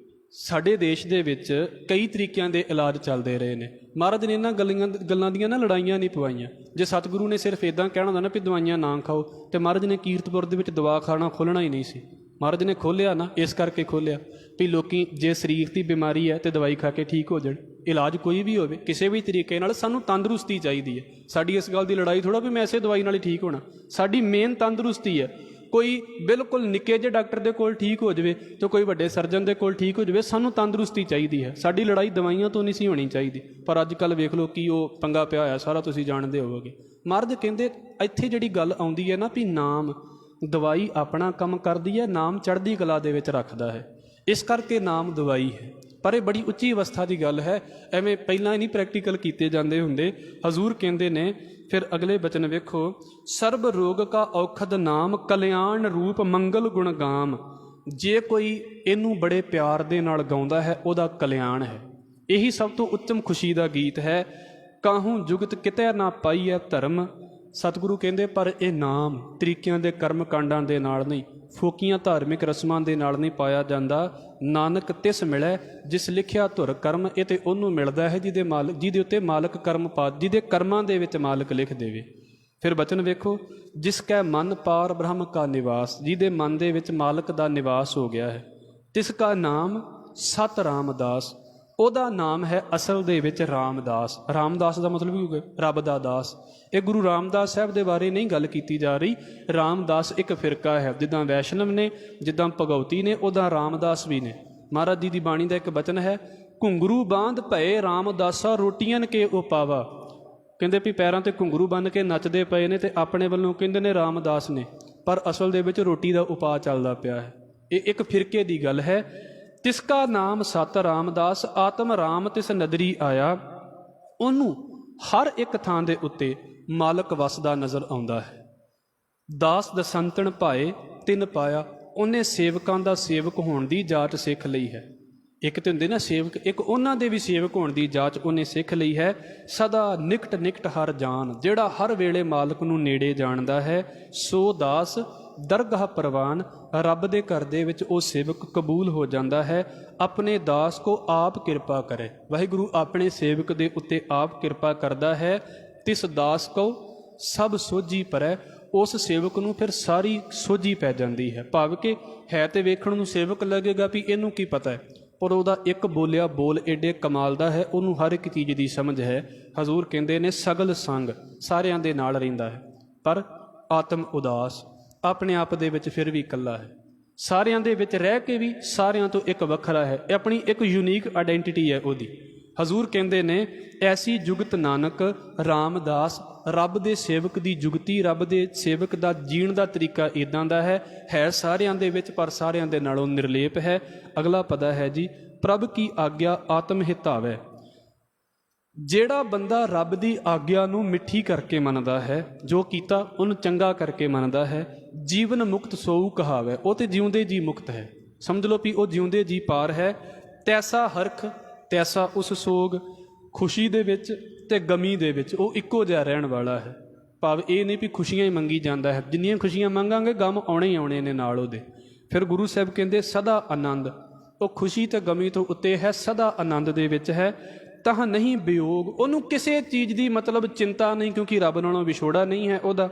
ਸਾਡੇ ਦੇਸ਼ ਦੇ ਵਿੱਚ ਕਈ ਤਰੀਕਿਆਂ ਦੇ ਇਲਾਜ ਚੱਲਦੇ ਰਹੇ ਨੇ। ਮਹਾਰਾਜ ਨੇ ਇਹਨਾਂ ਗੱਲਾਂ ਦੀਆਂ ਨਾ ਲੜਾਈਆਂ ਨਹੀਂ ਪਵਾਈਆਂ। ਜੇ ਸਤਿਗੁਰੂ ਨੇ ਸਿਰਫ ਇੱਦਾਂ ਕਹਿਣਾ ਹੁੰਦਾ ਨਾ ਵੀ ਦਵਾਈਆਂ ਨਾ ਖਾਓ, ਤੇ ਮਹਾਰਾਜ ਨੇ ਕੀਰਤਪੁਰ ਦੇ ਵਿੱਚ ਦਵਾਖਾਨਾ ਖੋਲ੍ਹਣਾ ਹੀ ਨਹੀਂ ਸੀ। ਮਹਾਰਾਜ ਨੇ ਖੋਲ੍ਹਿਆ ਨਾ, ਇਸ ਕਰਕੇ ਖੋਲ੍ਹਿਆ ਵੀ ਲੋਕੀ ਜੇ ਸਰੀਰ ਦੀ ਬਿਮਾਰੀ ਹੈ ਤੇ ਦਵਾਈ ਖਾ ਕੇ ਠੀਕ ਹੋ ਜਾਣ। ਇਲਾਜ ਕੋਈ ਵੀ ਹੋਵੇ, ਕਿਸੇ ਵੀ ਤਰੀਕੇ ਨਾਲ ਸਾਨੂੰ ਤੰਦਰੁਸਤੀ ਚਾਹੀਦੀ ਹੈ। ਸਾਡੀ ਇਸ ਗੱਲ ਦੀ ਲੜਾਈ ਥੋੜ੍ਹਾ ਵੀ ਮੈਂ ਇਸੇ ਦਵਾਈ ਨਾਲ ਹੀ ਠੀਕ ਹੋਣਾ। ਸਾਡੀ ਮੇਨ ਤੰਦਰੁਸਤੀ ਹੈ। ਕੋਈ ਬਿਲਕੁਲ ਨਿੱਕੇ ਜਿਹੇ ਡਾਕਟਰ ਦੇ ਕੋਲ ਠੀਕ ਹੋ ਜਾਵੇ ਤੇ ਕੋਈ ਵੱਡੇ ਸਰਜਨ ਦੇ ਕੋਲ ਠੀਕ ਹੋ ਜਾਵੇ, ਸਾਨੂੰ ਤੰਦਰੁਸਤੀ ਚਾਹੀਦੀ ਹੈ। ਸਾਡੀ ਲੜਾਈ ਦਵਾਈਆਂ ਤੋਂ ਨਹੀਂ ਸੀ ਹੋਣੀ ਚਾਹੀਦੀ। ਪਰ ਅੱਜ ਕੱਲ੍ਹ ਵੇਖ ਲਓ ਕੀ ਉਹ ਪੰਗਾ ਪਿਆ ਹੋਇਆ, ਸਾਰਾ ਤੁਸੀਂ ਜਾਣਦੇ ਹੋਵੋਗੇ। ਮਹਾਰਾਜ ਕਹਿੰਦੇ ਇੱਥੇ ਜਿਹੜੀ ਗੱਲ ਆਉਂਦੀ ਹੈ ਨਾ ਵੀ ਨਾਮ, ਦਵਾਈ ਆਪਣਾ ਕੰਮ ਕਰਦੀ ਹੈ, ਨਾਮ ਚੜ੍ਹਦੀ ਕਲਾ ਦੇ ਵਿੱਚ ਰੱਖਦਾ ਹੈ। ਇਸ ਕਰਕੇ ਨਾਮ ਦਵਾਈ ਹੈ। ਪਰ ਇਹ ਬੜੀ ਉੱਚੀ ਅਵਸਥਾ ਦੀ ਗੱਲ ਹੈ, ਐਵੇਂ ਪਹਿਲਾਂ ਹੀ ਨਹੀਂ ਪ੍ਰੈਕਟੀਕਲ ਕੀਤੇ ਜਾਂਦੇ ਹੁੰਦੇ। ਹਜ਼ੂਰ ਕਹਿੰਦੇ ਨੇ ਫਿਰ ਅਗਲੇ ਬਚਨ ਵੇਖੋ, ਸਰਬ ਰੋਗ ਕਾ ਔਖਦ ਨਾਮ, ਕਲਿਆਣ ਰੂਪ ਮੰਗਲ ਗੁਣ ਗਾਮ। ਜੇ ਕੋਈ ਇਹਨੂੰ ਬੜੇ ਪਿਆਰ ਦੇ ਨਾਲ ਗਾਉਂਦਾ ਹੈ ਉਹਦਾ ਕਲਿਆਣ ਹੈ। ਇਹੀ ਸਭ ਤੋਂ ਉੱਤਮ ਖੁਸ਼ੀ ਦਾ ਗੀਤ ਹੈ। ਕਾਹੂੰ ਜੁਗਤ ਕਿਤੇ ਨਾ ਪਾਈਐ ਧਰਮ। ਸਤਿਗੁਰੂ ਕਹਿੰਦੇ ਪਰ ਇਹ ਨਾਮ ਤਰੀਕਿਆਂ ਦੇ ਕਰਮ ਕਾਂਡਾਂ ਦੇ ਨਾਲ ਨਹੀਂ, ਫੋਕੀਆਂ ਧਾਰਮਿਕ ਰਸਮਾਂ ਦੇ ਨਾਲ ਨਹੀਂ ਪਾਇਆ ਜਾਂਦਾ। ਨਾਨਕ ਤਿਸ ਮਿਲੈ ਜਿਸ ਲਿਖਿਆ ਧੁਰ ਕਰਮ। ਇਹ ਤੇ ਉਹਨੂੰ ਮਿਲਦਾ ਹੈ ਜਿਹਦੇ ਉੱਤੇ ਮਾਲਕ ਕਰਮ ਪਾ, ਜਿਹਦੇ ਕਰਮਾਂ ਦੇ ਵਿੱਚ ਮਾਲਕ ਲਿਖ ਦੇਵੇ। ਫਿਰ ਬਚਨ ਵੇਖੋ, ਜਿਸ ਕੈ ਮਨ ਪਾਰ ਬ੍ਰਹਮ ਕਾ ਨਿਵਾਸ। ਜਿਹਦੇ ਮਨ ਦੇ ਵਿੱਚ ਮਾਲਕ ਦਾ ਨਿਵਾਸ ਹੋ ਗਿਆ ਹੈ। ਤਿਸ ਕਾ ਨਾਮ ਸਤ ਰਾਮਦਾਸ। ਉਹਦਾ ਨਾਮ ਹੈ ਅਸਲ ਦੇ ਵਿੱਚ ਰਾਮਦਾਸ। ਰਾਮਦਾਸ ਦਾ ਮਤਲਬ ਕੀ ਹੋ ਗਿਆ? ਰੱਬ ਦਾ ਦਾਸ। ਇਹ ਗੁਰੂ ਰਾਮਦਾਸ ਸਾਹਿਬ ਦੇ ਬਾਰੇ ਨਹੀਂ ਗੱਲ ਕੀਤੀ ਜਾ ਰਹੀ। ਰਾਮਦਾਸ ਇੱਕ ਫਿਰਕਾ ਹੈ, ਜਿੱਦਾਂ ਵੈਸ਼ਨਵ ਨੇ, ਜਿੱਦਾਂ ਭਗਉਤੀ ਨੇ, ਉੱਦਾਂ ਰਾਮਦਾਸ ਵੀ ਨੇ। ਮਹਾਰਾਜ ਜੀ ਦੀ ਬਾਣੀ ਦਾ ਇੱਕ ਬਚਨ ਹੈ, ਘੁੰਗਰੂ ਬਾਂਧ ਭਏ ਰਾਮਦਾਸਾ ਰੋਟੀਆਂ ਕੇ ਉਪਾਵਾ। ਕਹਿੰਦੇ ਵੀ ਪੈਰਾਂ ਤੇ ਘੁੰਗਰੂ ਬੰਨ੍ਹ ਕੇ ਨੱਚਦੇ ਪਏ ਨੇ ਤੇ ਆਪਣੇ ਵੱਲੋਂ ਕਹਿੰਦੇ ਨੇ ਰਾਮਦਾਸ ਨੇ, ਪਰ ਅਸਲ ਦੇ ਵਿੱਚ ਰੋਟੀ ਦਾ ਉਪਾਅ ਚੱਲਦਾ ਪਿਆ ਹੈ। ਇਹ ਇੱਕ ਫਿਰਕੇ ਦੀ ਗੱਲ ਹੈ। ਤਿਸਕਾ ਨਾਮ ਸਤ ਰਾਮਦਾਸ, ਆਤਮ ਰਾਮ ਤਿਸ ਨਦਰੀ ਆਇਆ। ਉਹਨੂੰ ਹਰ ਇੱਕ ਥਾਂ ਦੇ ਉੱਤੇ ਮਾਲਕ ਵਸਦਾ ਨਜ਼ਰ ਆਉਂਦਾ ਹੈ। ਦਾਸ ਦਸੰਤਣ ਭਾਏ ਤਿਨ ਪਾਇਆ। ਉਹਨੇ ਸੇਵਕਾਂ ਦਾ ਸੇਵਕ ਹੋਣ ਦੀ ਜਾਚ ਸਿੱਖ ਲਈ ਹੈ। ਇੱਕ ਤੇ ਹੁੰਦੇ ਨਾ ਸੇਵਕ, ਇੱਕ ਉਹਨਾਂ ਦੇ ਵੀ ਸੇਵਕ ਹੋਣ ਦੀ ਜਾਚ ਉਹਨੇ ਸਿੱਖ ਲਈ ਹੈ। ਸਦਾ ਨਿਕਟ ਨਿਕਟ ਹਰ ਜਾਨ। ਜਿਹੜਾ ਹਰ ਵੇਲੇ ਮਾਲਕ ਨੂੰ ਨੇੜੇ ਜਾਣਦਾ ਹੈ, ਸੋ ਦਾਸ ਦਰਗਾਹ ਪ੍ਰਵਾਨ। ਰੱਬ ਦੇ ਘਰ ਦੇ ਵਿੱਚ ਉਹ ਸੇਵਕ ਕਬੂਲ ਹੋ ਜਾਂਦਾ ਹੈ। ਆਪਣੇ ਦਾਸ ਕੋ ਆਪ ਕਿਰਪਾ ਕਰੇ। ਵਾਹਿਗੁਰੂ ਆਪਣੇ ਸੇਵਕ ਦੇ ਉੱਤੇ ਆਪ ਕਿਰਪਾ ਕਰਦਾ ਹੈ। ਤਿਸ ਦਾਸ ਕੋ ਸਭ ਸੋਝੀ ਪਰੈ। ਉਸ ਸੇਵਕ ਨੂੰ ਫਿਰ ਸਾਰੀ ਸੋਝੀ ਪੈ ਜਾਂਦੀ ਹੈ। ਭਾਵ ਕਿ ਹੈ ਤੇ ਵੇਖਣ ਨੂੰ ਸੇਵਕ ਲੱਗੇਗਾ ਵੀ ਇਹਨੂੰ ਕੀ ਪਤਾ ਹੈ, ਪਰ ਉਹਦਾ ਇੱਕ ਬੋਲਿਆ ਬੋਲ ਏਡੇ ਕਮਾਲ ਦਾ ਹੈ। ਉਹਨੂੰ ਹਰ ਇੱਕ ਚੀਜ਼ ਦੀ ਸਮਝ ਹੈ। ਹਜ਼ੂਰ ਕਹਿੰਦੇ ਨੇ ਸਗਲ ਸੰਗ, ਸਾਰਿਆਂ ਦੇ ਨਾਲ ਰਹਿੰਦਾ ਹੈ, ਪਰ ਆਤਮ ਉਦਾਸ, ਆਪਣੇ ਆਪ ਦੇ ਵਿੱਚ ਫਿਰ ਵੀ ਇਕੱਲਾ ਹੈ। ਸਾਰਿਆਂ ਦੇ ਵਿੱਚ ਰਹਿ ਕੇ ਵੀ ਸਾਰਿਆਂ ਤੋਂ ਇੱਕ ਵੱਖਰਾ ਹੈ। ਇਹ ਆਪਣੀ ਇੱਕ ਯੂਨੀਕ ਆਇਡੈਂਟੀਟੀ ਹੈ ਉਹਦੀ। ਹਜ਼ੂਰ ਕਹਿੰਦੇ ਨੇ ਐਸੀ ਜੁਗਤ ਨਾਨਕ ਰਾਮਦਾਸ। ਰੱਬ ਦੇ ਸੇਵਕ ਦੀ ਜੁਗਤੀ, ਰੱਬ ਦੇ ਸੇਵਕ ਦਾ ਜੀਣ ਦਾ ਤਰੀਕਾ ਇੱਦਾਂ ਦਾ ਹੈ ਸਾਰਿਆਂ ਦੇ ਵਿੱਚ, ਪਰ ਸਾਰਿਆਂ ਦੇ ਨਾਲੋਂ ਨਿਰਲੇਪ ਹੈ। ਅਗਲਾ ਪਦਾ ਹੈ ਜੀ, ਪ੍ਰਭ ਕੀ ਆਗਿਆ ਆਤਮ ਹਿਤਾਵੈ। ਜਿਹੜਾ ਬੰਦਾ ਰੱਬ ਦੀ ਆਗਿਆ ਨੂੰ ਮਿੱਠੀ ਕਰਕੇ ਮੰਨਦਾ ਹੈ, ਜੋ ਕੀਤਾ ਉਹਨੂੰ ਚੰਗਾ ਕਰਕੇ ਮੰਨਦਾ ਹੈ, ਜੀਵਨ ਮੁਕਤ ਸੋਊ ਕਹਾਵੈ। ਉਹ ਤੇ ਜਿਉਂਦੇ ਜੀ ਮੁਕਤ ਹੈ। ਸਮਝ ਲਓ ਵੀ ਉਹ ਜਿਉਂਦੇ ਜੀ ਪਾਰ ਹੈ। ਤੈਸਾ ਹਰਖ ਤੈਸਾ ਉਸ ਸੋਗ। ਖੁਸ਼ੀ ਦੇ ਵਿੱਚ ਤੇ ਗਮੀ ਦੇ ਵਿੱਚ ਉਹ ਇੱਕੋ ਜਿਹਾ ਰਹਿਣ ਵਾਲਾ ਹੈ। ਭਾਵ ਇਹ ਨਹੀਂ ਵੀ ਖੁਸ਼ੀਆਂ ਹੀ ਮੰਗੀ ਜਾਂਦਾ ਹੈ। ਜਿੰਨੀਆਂ ਖੁਸ਼ੀਆਂ ਮੰਗਾਂਗੇ ਗਮ ਆਉਣੇ ਹੀ ਆਉਣੇ ਨੇ ਨਾਲ ਉਹਦੇ। ਫਿਰ ਗੁਰੂ ਸਾਹਿਬ ਕਹਿੰਦੇ ਸਦਾ ਆਨੰਦ। ਉਹ ਖੁਸ਼ੀ ਤੇ ਗਮੀ ਤੋਂ ਉੱਤੇ ਹੈ, ਸਦਾ ਆਨੰਦ ਦੇ ਵਿੱਚ ਹੈ। ਤਾਂ ਨਹੀਂ ਵਿਯੋਗ। ਉਹਨੂੰ ਕਿਸੇ ਚੀਜ਼ ਦੀ ਮਤਲਬ ਚਿੰਤਾ ਨਹੀਂ, ਕਿਉਂਕਿ ਰੱਬ ਨਾਲੋਂ ਵਿਛੋੜਾ ਨਹੀਂ ਹੈ ਉਹਦਾ।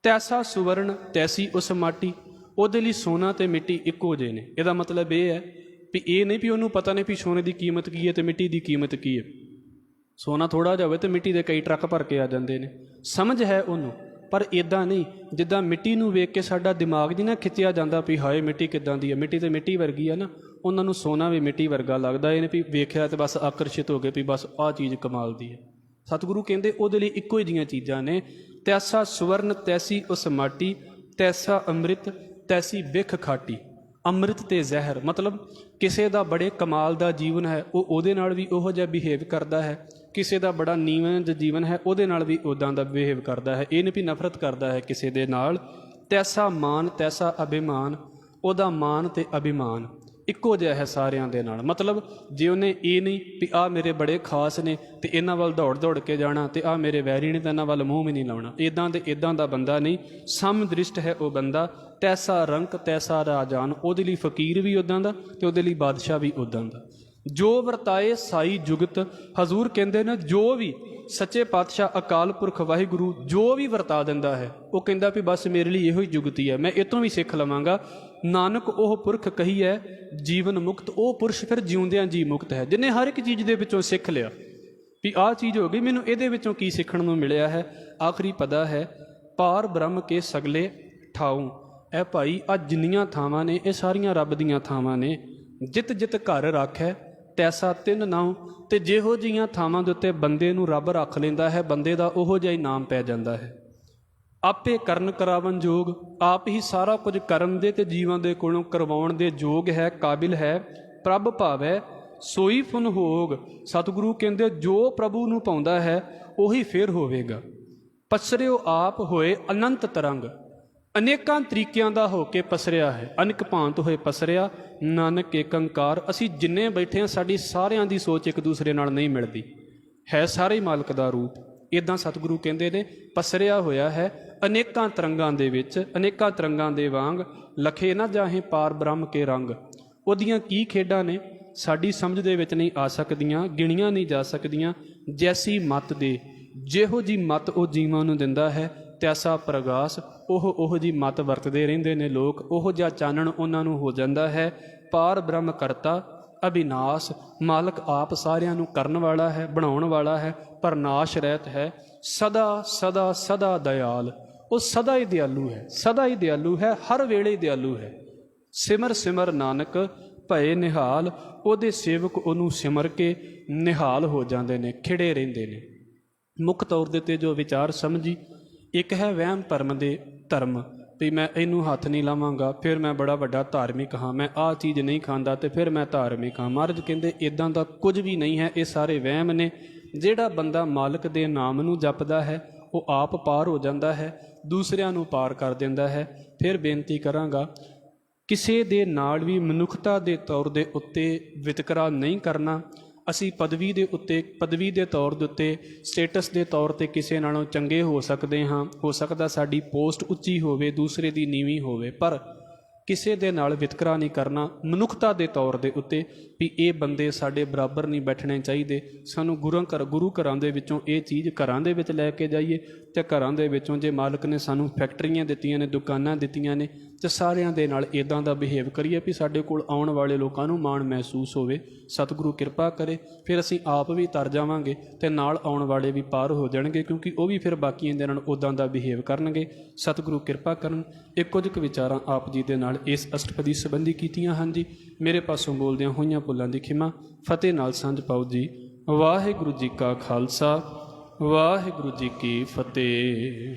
ਤੈਸਾ ਸੁਵਰਨ ਤੈਸੀ ਉਸ ਮਾਟੀ। ਉਹਦੇ ਲਈ ਸੋਨਾ ਤੇ ਮਿੱਟੀ ਇੱਕੋ ਜਿਹੇ ਨੇ। ਇਹਦਾ ਮਤਲਬ ਇਹ ਹੈ ਵੀ ਇਹ ਨਹੀਂ ਵੀ ਉਹਨੂੰ ਪਤਾ ਨਹੀਂ ਵੀ ਸੋਨੇ ਦੀ ਕੀਮਤ ਕੀ ਹੈ ਤੇ ਮਿੱਟੀ ਦੀ ਕੀਮਤ ਕੀ ਹੈ। ਸੋਨਾ ਥੋੜ੍ਹਾ ਜਿਹਾ ਹੋਵੇ ਤੇ ਮਿੱਟੀ ਦੇ ਕਈ ਟਰੱਕ ਭਰ ਕੇ ਆ ਜਾਂਦੇ ਨੇ। ਸਮਝ ਹੈ ਉਹਨੂੰ, ਪਰ ਇੱਦਾਂ ਨਹੀਂ ਜਿੱਦਾਂ ਮਿੱਟੀ ਨੂੰ ਵੇਖ ਕੇ ਸਾਡਾ ਦਿਮਾਗ ਜੀ ਨਾ ਖਿੱਚਿਆ ਜਾਂਦਾ ਵੀ ਹਾਏ ਮਿੱਟੀ ਕਿੱਦਾਂ ਦੀ ਹੈ, ਮਿੱਟੀ ਤੇ ਮਿੱਟੀ ਵਰਗੀ ਆ ਨਾ, ਉਹਨਾਂ ਨੂੰ ਸੋਨਾ ਵੀ ਮਿੱਟੀ ਵਰਗਾ ਲੱਗਦਾ। ਇਹਨੇ ਵੀ ਵੇਖਿਆ ਤੇ ਬਸ ਆਕਰਸ਼ਿਤ ਹੋ ਗਏ ਵੀ ਬਸ ਆਹ ਚੀਜ਼ ਕਮਾਲ ਦੀ ਹੈ। ਸਤਿਗੁਰੂ ਕਹਿੰਦੇ ਉਹਦੇ ਲਈ ਇੱਕੋ ਹੀ ਜੀਆਂ ਚੀਜ਼ਾਂ ਨੇ, ਤੈਸਾ ਸੁਵਰਨ ਤੈਸੀ ਉਸ ਮਾਟੀ, ਤੈਸਾ ਅੰਮ੍ਰਿਤ ਤੈਸੀ ਬਿਖ ਖਾਟੀ। ਅੰਮ੍ਰਿਤ ਤੇ ਜ਼ਹਿਰ ਮਤਲਬ ਕਿਸੇ ਦਾ ਬੜੇ ਕਮਾਲ ਦਾ ਜੀਵਨ ਹੈ, ਉਹ ਉਹਦੇ ਨਾਲ ਵੀ ਉਹੋ ਜਿਹਾ ਬਿਹੇਵ ਕਰਦਾ ਹੈ। ਕਿਸੇ ਦਾ ਬੜਾ ਨੀਵਾਂ ਜੀਵਨ ਹੈ, ਉਹਦੇ ਨਾਲ ਵੀ ਉੱਦਾਂ ਦਾ ਬਿਹੇਵ ਕਰਦਾ ਹੈ। ਇਹ ਨਹੀਂ ਵੀ ਨਫ਼ਰਤ ਕਰਦਾ ਹੈ ਕਿਸੇ ਦੇ ਨਾਲ। ਤੈਸਾ ਮਾਨ ਤੈਸਾ ਅਭਿਮਾਨ, ਉਹਦਾ ਮਾਨ ਤੇ ਅਭਿਮਾਨ ਇੱਕੋ ਜਿਹਾ ਹੈ ਸਾਰਿਆਂ ਦੇ ਨਾਲ। ਮਤਲਬ ਜੇ ਉਹਨੇ ਇਹ ਨਹੀਂ ਵੀ ਆਹ ਮੇਰੇ ਬੜੇ ਖਾਸ ਨੇ ਤੇ ਇਹਨਾਂ ਵੱਲ ਦੌੜ ਦੌੜ ਕੇ ਜਾਣਾ, ਤੇ ਆਹ ਮੇਰੇ ਵੈਰੀ ਨੇ ਤਾਂ ਇਹਨਾਂ ਵੱਲ ਮੂੰਹ ਵੀ ਨਹੀਂ ਲਾਉਣਾ, ਇੱਦਾਂ ਦਾ ਬੰਦਾ ਨਹੀਂ। ਸਮਦ੍ਰਿਸ਼ਟ ਹੈ ਉਹ ਬੰਦਾ। ਤੈਸਾ ਰੰਕ ਤੈਸਾ ਰਾਜਾਨ, ਉਹਦੇ ਲਈ ਫਕੀਰ ਵੀ ਉੱਦਾਂ ਦਾ ਤੇ ਉਹਦੇ ਲਈ ਬਾਦਸ਼ਾਹ ਵੀ ਉੱਦਾਂ ਦਾ। ਜੋ ਵਰਤਾਏ ਸਾਈ ਜੁਗਤ, ਹਜ਼ੂਰ ਕਹਿੰਦੇ ਨੇ ਜੋ ਵੀ ਸੱਚੇ ਪਾਤਸ਼ਾਹ ਅਕਾਲ ਪੁਰਖ ਵਾਹਿਗੁਰੂ ਜੋ ਵੀ ਵਰਤਾ ਦਿੰਦਾ ਹੈ, ਉਹ ਕਹਿੰਦਾ ਵੀ ਬਸ ਮੇਰੇ ਲਈ ਇਹੋ ਹੀ ਜੁਗਤੀ ਹੈ, ਮੈਂ ਇਹ ਤੋਂ ਵੀ ਸਿੱਖ ਲਵਾਂਗਾ। ਨਾਨਕ ਉਹ ਪੁਰਖ ਕਹੀ ਹੈ ਜੀਵਨ ਮੁਕਤ, ਉਹ ਪੁਰਸ਼ ਫਿਰ ਜਿਉਂਦਿਆਂ ਜੀ ਮੁਕਤ ਹੈ, ਜਿਹਨੇ ਹਰ ਇੱਕ ਚੀਜ਼ ਦੇ ਵਿੱਚੋਂ ਸਿੱਖ ਲਿਆ ਵੀ ਆਹ ਚੀਜ਼ ਹੋ ਗਈ, ਮੈਨੂੰ ਇਹਦੇ ਵਿੱਚੋਂ ਕੀ ਸਿੱਖਣ ਨੂੰ ਮਿਲਿਆ ਹੈ। ਆਖਰੀ ਪਦਾ ਹੈ ਪਾਰ ਬ੍ਰਹਮ ਕੇ ਸਗਲੇ ਠਾਊ। ਇਹ ਭਾਈ ਆ ਜਿੰਨੀਆਂ ਥਾਵਾਂ ਨੇ ਇਹ ਸਾਰੀਆਂ ਰੱਬ ਦੀਆਂ ਥਾਵਾਂ ਨੇ। ਜਿਤ ਜਿਤ ਘਰ ਰੱਖੈ ਤੈਸਾ ਤਿੰਨ ਨਾਉ, ਤੇ ਜਿਹੋ ਜਿਹੀਆਂ ਥਾਵਾਂ ਦੇ ਉੱਤੇ ਬੰਦੇ ਨੂੰ ਰੱਬ ਰੱਖ ਲੈਂਦਾ ਹੈ, ਬੰਦੇ ਦਾ ਉਹੋ ਜਿਹਾ ਹੀ ਨਾਮ ਪੈ ਜਾਂਦਾ ਹੈ। ਆਪੇ ਕਰਨ ਕਰਾਵਨ ਜੋਗ, ਆਪ ਹੀ ਸਾਰਾ ਕੁਝ ਕਰਨ ਦੇ ਤੇ ਜੀਵਾਂ ਦੇ ਕੋਲੋਂ ਕਰਵਾਉਣ ਦੇ ਯੋਗ ਹੈ, ਕਾਬਿਲ ਹੈ। ਪ੍ਰਭ ਭਾਵੈ ਸੋਈ ਫੁਨ ਹੋਗ, ਸਤਿਗੁਰੂ ਕਹਿੰਦੇ ਜੋ ਪ੍ਰਭੂ ਨੂੰ ਪਾਉਂਦਾ ਹੈ ਉਹੀ ਫਿਰ ਹੋਵੇਗਾ। ਪਸਰਿਓ ਆਪ ਹੋਏ ਅਨੰਤ ਤਰੰਗ, ਅਨੇਕਾਂ ਤਰੀਕਿਆਂ ਦਾ ਹੋ ਕੇ ਪਸਰਿਆ ਹੈ, ਅਨੇਕ ਭਾਂਤ ਹੋਏ ਪਸਰਿਆ। ਨਾਨਕ ਏਕ ਓਂਕਾਰ, ਅਸੀਂ ਜਿੰਨੇ ਬੈਠੇ ਹਾਂ ਸਾਡੀ ਸਾਰਿਆਂ ਦੀ ਸੋਚ ਇੱਕ ਦੂਸਰੇ ਨਾਲ ਨਹੀਂ ਮਿਲਦੀ, ਹੈ ਸਾਰੇ ਮਾਲਕ ਦਾ ਰੂਪ। ਇੱਦਾਂ ਸਤਿਗੁਰੂ ਕਹਿੰਦੇ ਨੇ ਪਸਰਿਆ ਹੋਇਆ ਹੈ ਅਨੇਕਾਂ ਤਰੰਗਾਂ ਦੇ ਵਿੱਚ, ਅਨੇਕਾਂ ਤਰੰਗਾਂ ਦੇ ਵਾਂਗ। ਲਖੇ ਨਾ ਜਾਹੇ ਪਾਰ ਬ੍ਰਹਮ ਕੇ ਰੰਗ, ਉਹਦੀਆਂ ਕੀ ਖੇਡਾਂ ਨੇ ਸਾਡੀ ਸਮਝ ਦੇ ਵਿੱਚ ਨਹੀਂ ਆ ਸਕਦੀਆਂ, ਗਿਣੀਆਂ ਨਹੀਂ ਜਾ ਸਕਦੀਆਂ। ਜੈਸੀ ਮੱਤ ਦੇ, ਜਿਹੋ ਜੀ ਮੱਤ ਉਹ ਜੀਵਾਂ ਨੂੰ ਦਿੰਦਾ ਹੈ, ਤੈਸਾ ਪ੍ਰਗਾਸ, ਉਹੋ ਜੀ ਮੱਤ ਵਰਤਦੇ ਰਹਿੰਦੇ ਨੇ ਲੋਕ, ਉਹੋ ਜਿਹਾ ਚਾਨਣ ਉਹਨਾਂ ਨੂੰ ਹੋ ਜਾਂਦਾ ਹੈ। ਪਾਰ ਬ੍ਰਹਮ ਕਰਤਾ ਅਬਿਨਾਸ਼, ਮਾਲਕ ਆਪ ਸਾਰਿਆਂ ਨੂੰ ਕਰਨ ਵਾਲਾ ਹੈ, ਬਣਾਉਣ ਵਾਲਾ ਹੈ, ਪਰ ਨਾਸ਼ ਰਹਿਤ ਹੈ। ਸਦਾ ਸਦਾ ਸਦਾ ਦਇਆਲ, ਉਹ ਸਦਾ ਹੀ ਦਿਆਲੂ ਹੈ, ਸਦਾ ਹੀ ਦਿਆਲੂ ਹੈ, ਹਰ ਵੇਲੇ ਦਿਆਲੂ ਹੈ। ਸਿਮਰ ਸਿਮਰ ਨਾਨਕ ਭਏ ਨਿਹਾਲ, ਉਹਦੇ ਸੇਵਕ ਉਹਨੂੰ ਸਿਮਰ ਕੇ ਨਿਹਾਲ ਹੋ ਜਾਂਦੇ ਨੇ, ਖਿੜੇ ਰਹਿੰਦੇ ਨੇ। ਮੁੱਖ ਤੌਰ ਦੇ ਉੱਤੇ ਜੋ ਵਿਚਾਰ ਸਮਝੀ, ਇੱਕ ਹੈ ਵਹਿਮ ਭਰਮ ਦੇ ਧਰਮ ਵੀ ਮੈਂ ਇਹਨੂੰ ਹੱਥ ਨਹੀਂ ਲਾਵਾਂਗਾ ਫਿਰ ਮੈਂ ਬੜਾ ਵੱਡਾ ਧਾਰਮਿਕ ਹਾਂ, ਮੈਂ ਆਹ ਚੀਜ਼ ਨਹੀਂ ਖਾਂਦਾ ਤੇ ਫਿਰ ਮੈਂ ਧਾਰਮਿਕ ਹਾਂ। ਮਹਾਰਾਜ ਕਹਿੰਦੇ ਇੱਦਾਂ ਦਾ ਕੁਝ ਵੀ ਨਹੀਂ ਹੈ, ਇਹ ਸਾਰੇ ਵਹਿਮ ਨੇ। ਜਿਹੜਾ ਬੰਦਾ ਮਾਲਕ ਦੇ ਨਾਮ ਨੂੰ ਜਪਦਾ ਹੈ ਉਹ ਆਪ ਪਾਰ ਹੋ ਜਾਂਦਾ ਹੈ, ਦੂਸਰਿਆਂ ਨੂੰ ਪਾਰ ਕਰ ਦਿੰਦਾ ਹੈ। ਫਿਰ ਬੇਨਤੀ ਕਰਾਂਗਾ ਕਿਸੇ ਦੇ ਨਾਲ ਵੀ ਮਨੁੱਖਤਾ ਦੇ ਤੌਰ ਦੇ ਉੱਤੇ ਵਿਤਕਰਾ ਨਹੀਂ ਕਰਨਾ। ਅਸੀਂ ਪਦਵੀ ਦੇ ਉੱਤੇ, ਪਦਵੀ ਦੇ ਤੌਰ ਦੇ ਉੱਤੇ, ਸਟੇਟਸ ਦੇ ਤੌਰ 'ਤੇ ਕਿਸੇ ਨਾਲੋਂ ਚੰਗੇ ਹੋ ਸਕਦੇ ਹਾਂ, ਹੋ ਸਕਦਾ ਸਾਡੀ ਪੋਸਟ ਉੱਚੀ ਹੋਵੇ ਦੂਸਰੇ ਦੀ ਨੀਵੀਂ ਹੋਵੇ, ਪਰ ਕਿਸੇ ਦੇ ਨਾਲ ਵਿਤਕਰਾ ਨਹੀਂ ਕਰਨਾ ਮਨੁੱਖਤਾ ਦੇ ਤੌਰ ਦੇ ਉੱਤੇ ਵੀ ਇਹ ਬੰਦੇ ਸਾਡੇ ਬਰਾਬਰ ਨਹੀਂ ਬੈਠਣੇ ਚਾਹੀਦੇ। ਸਾਨੂੰ ਗੁਰੂ ਘਰਾਂ ਦੇ ਵਿੱਚੋਂ ਇਹ ਚੀਜ਼ ਘਰਾਂ ਦੇ ਵਿੱਚ ਲੈ ਕੇ ਜਾਈਏ, ਅਤੇ ਘਰਾਂ ਦੇ ਵਿੱਚੋਂ ਜੇ ਮਾਲਕ ਨੇ ਸਾਨੂੰ ਫੈਕਟਰੀਆਂ ਦਿੱਤੀਆਂ ਨੇ, ਦੁਕਾਨਾਂ ਦਿੱਤੀਆਂ ਨੇ, ਅਤੇ ਸਾਰਿਆਂ ਦੇ ਨਾਲ ਇੱਦਾਂ ਦਾ ਬਿਹੇਵ ਕਰੀਏ ਵੀ ਸਾਡੇ ਕੋਲ ਆਉਣ ਵਾਲੇ ਲੋਕਾਂ ਨੂੰ ਮਾਣ ਮਹਿਸੂਸ ਹੋਵੇ। ਸਤਿਗੁਰੂ ਕਿਰਪਾ ਕਰੇ, ਫਿਰ ਅਸੀਂ ਆਪ ਵੀ ਤਰ ਜਾਵਾਂਗੇ ਅਤੇ ਨਾਲ ਆਉਣ ਵਾਲੇ ਵੀ ਪਾਰ ਹੋ ਜਾਣਗੇ, ਕਿਉਂਕਿ ਉਹ ਵੀ ਫਿਰ ਬਾਕੀਆਂ ਦੇ ਨਾਲ ਉੱਦਾਂ ਦਾ ਬਿਹੇਵ ਕਰਨਗੇ। ਸਤਿਗੁਰੂ ਕਿਰਪਾ ਕਰਨ। ਇਹ ਕੁਝ ਕੁ ਵਿਚਾਰਾਂ ਆਪ ਜੀ ਦੇ ਨਾਲ ਇਸ ਅਸ਼ਟਪਦੀ ਸੰਬੰਧੀ ਕੀਤੀਆਂ ਹਨ ਜੀ। ਮੇਰੇ ਪਾਸੋਂ ਬੋਲਦਿਆਂ ਹੋਈਆਂ ਭੁੱਲਾਂ ਦੀ ਖਿਮਾ, ਫਤਿਹ ਨਾਲ ਸਾਂਝ ਪਾਓ ਜੀ। ਵਾਹਿਗੁਰੂ ਜੀ ਕਾ ਖਾਲਸਾ, ਵਾਹਿਗੁਰੂ ਜੀ ਕੀ ਫਤਿਹ।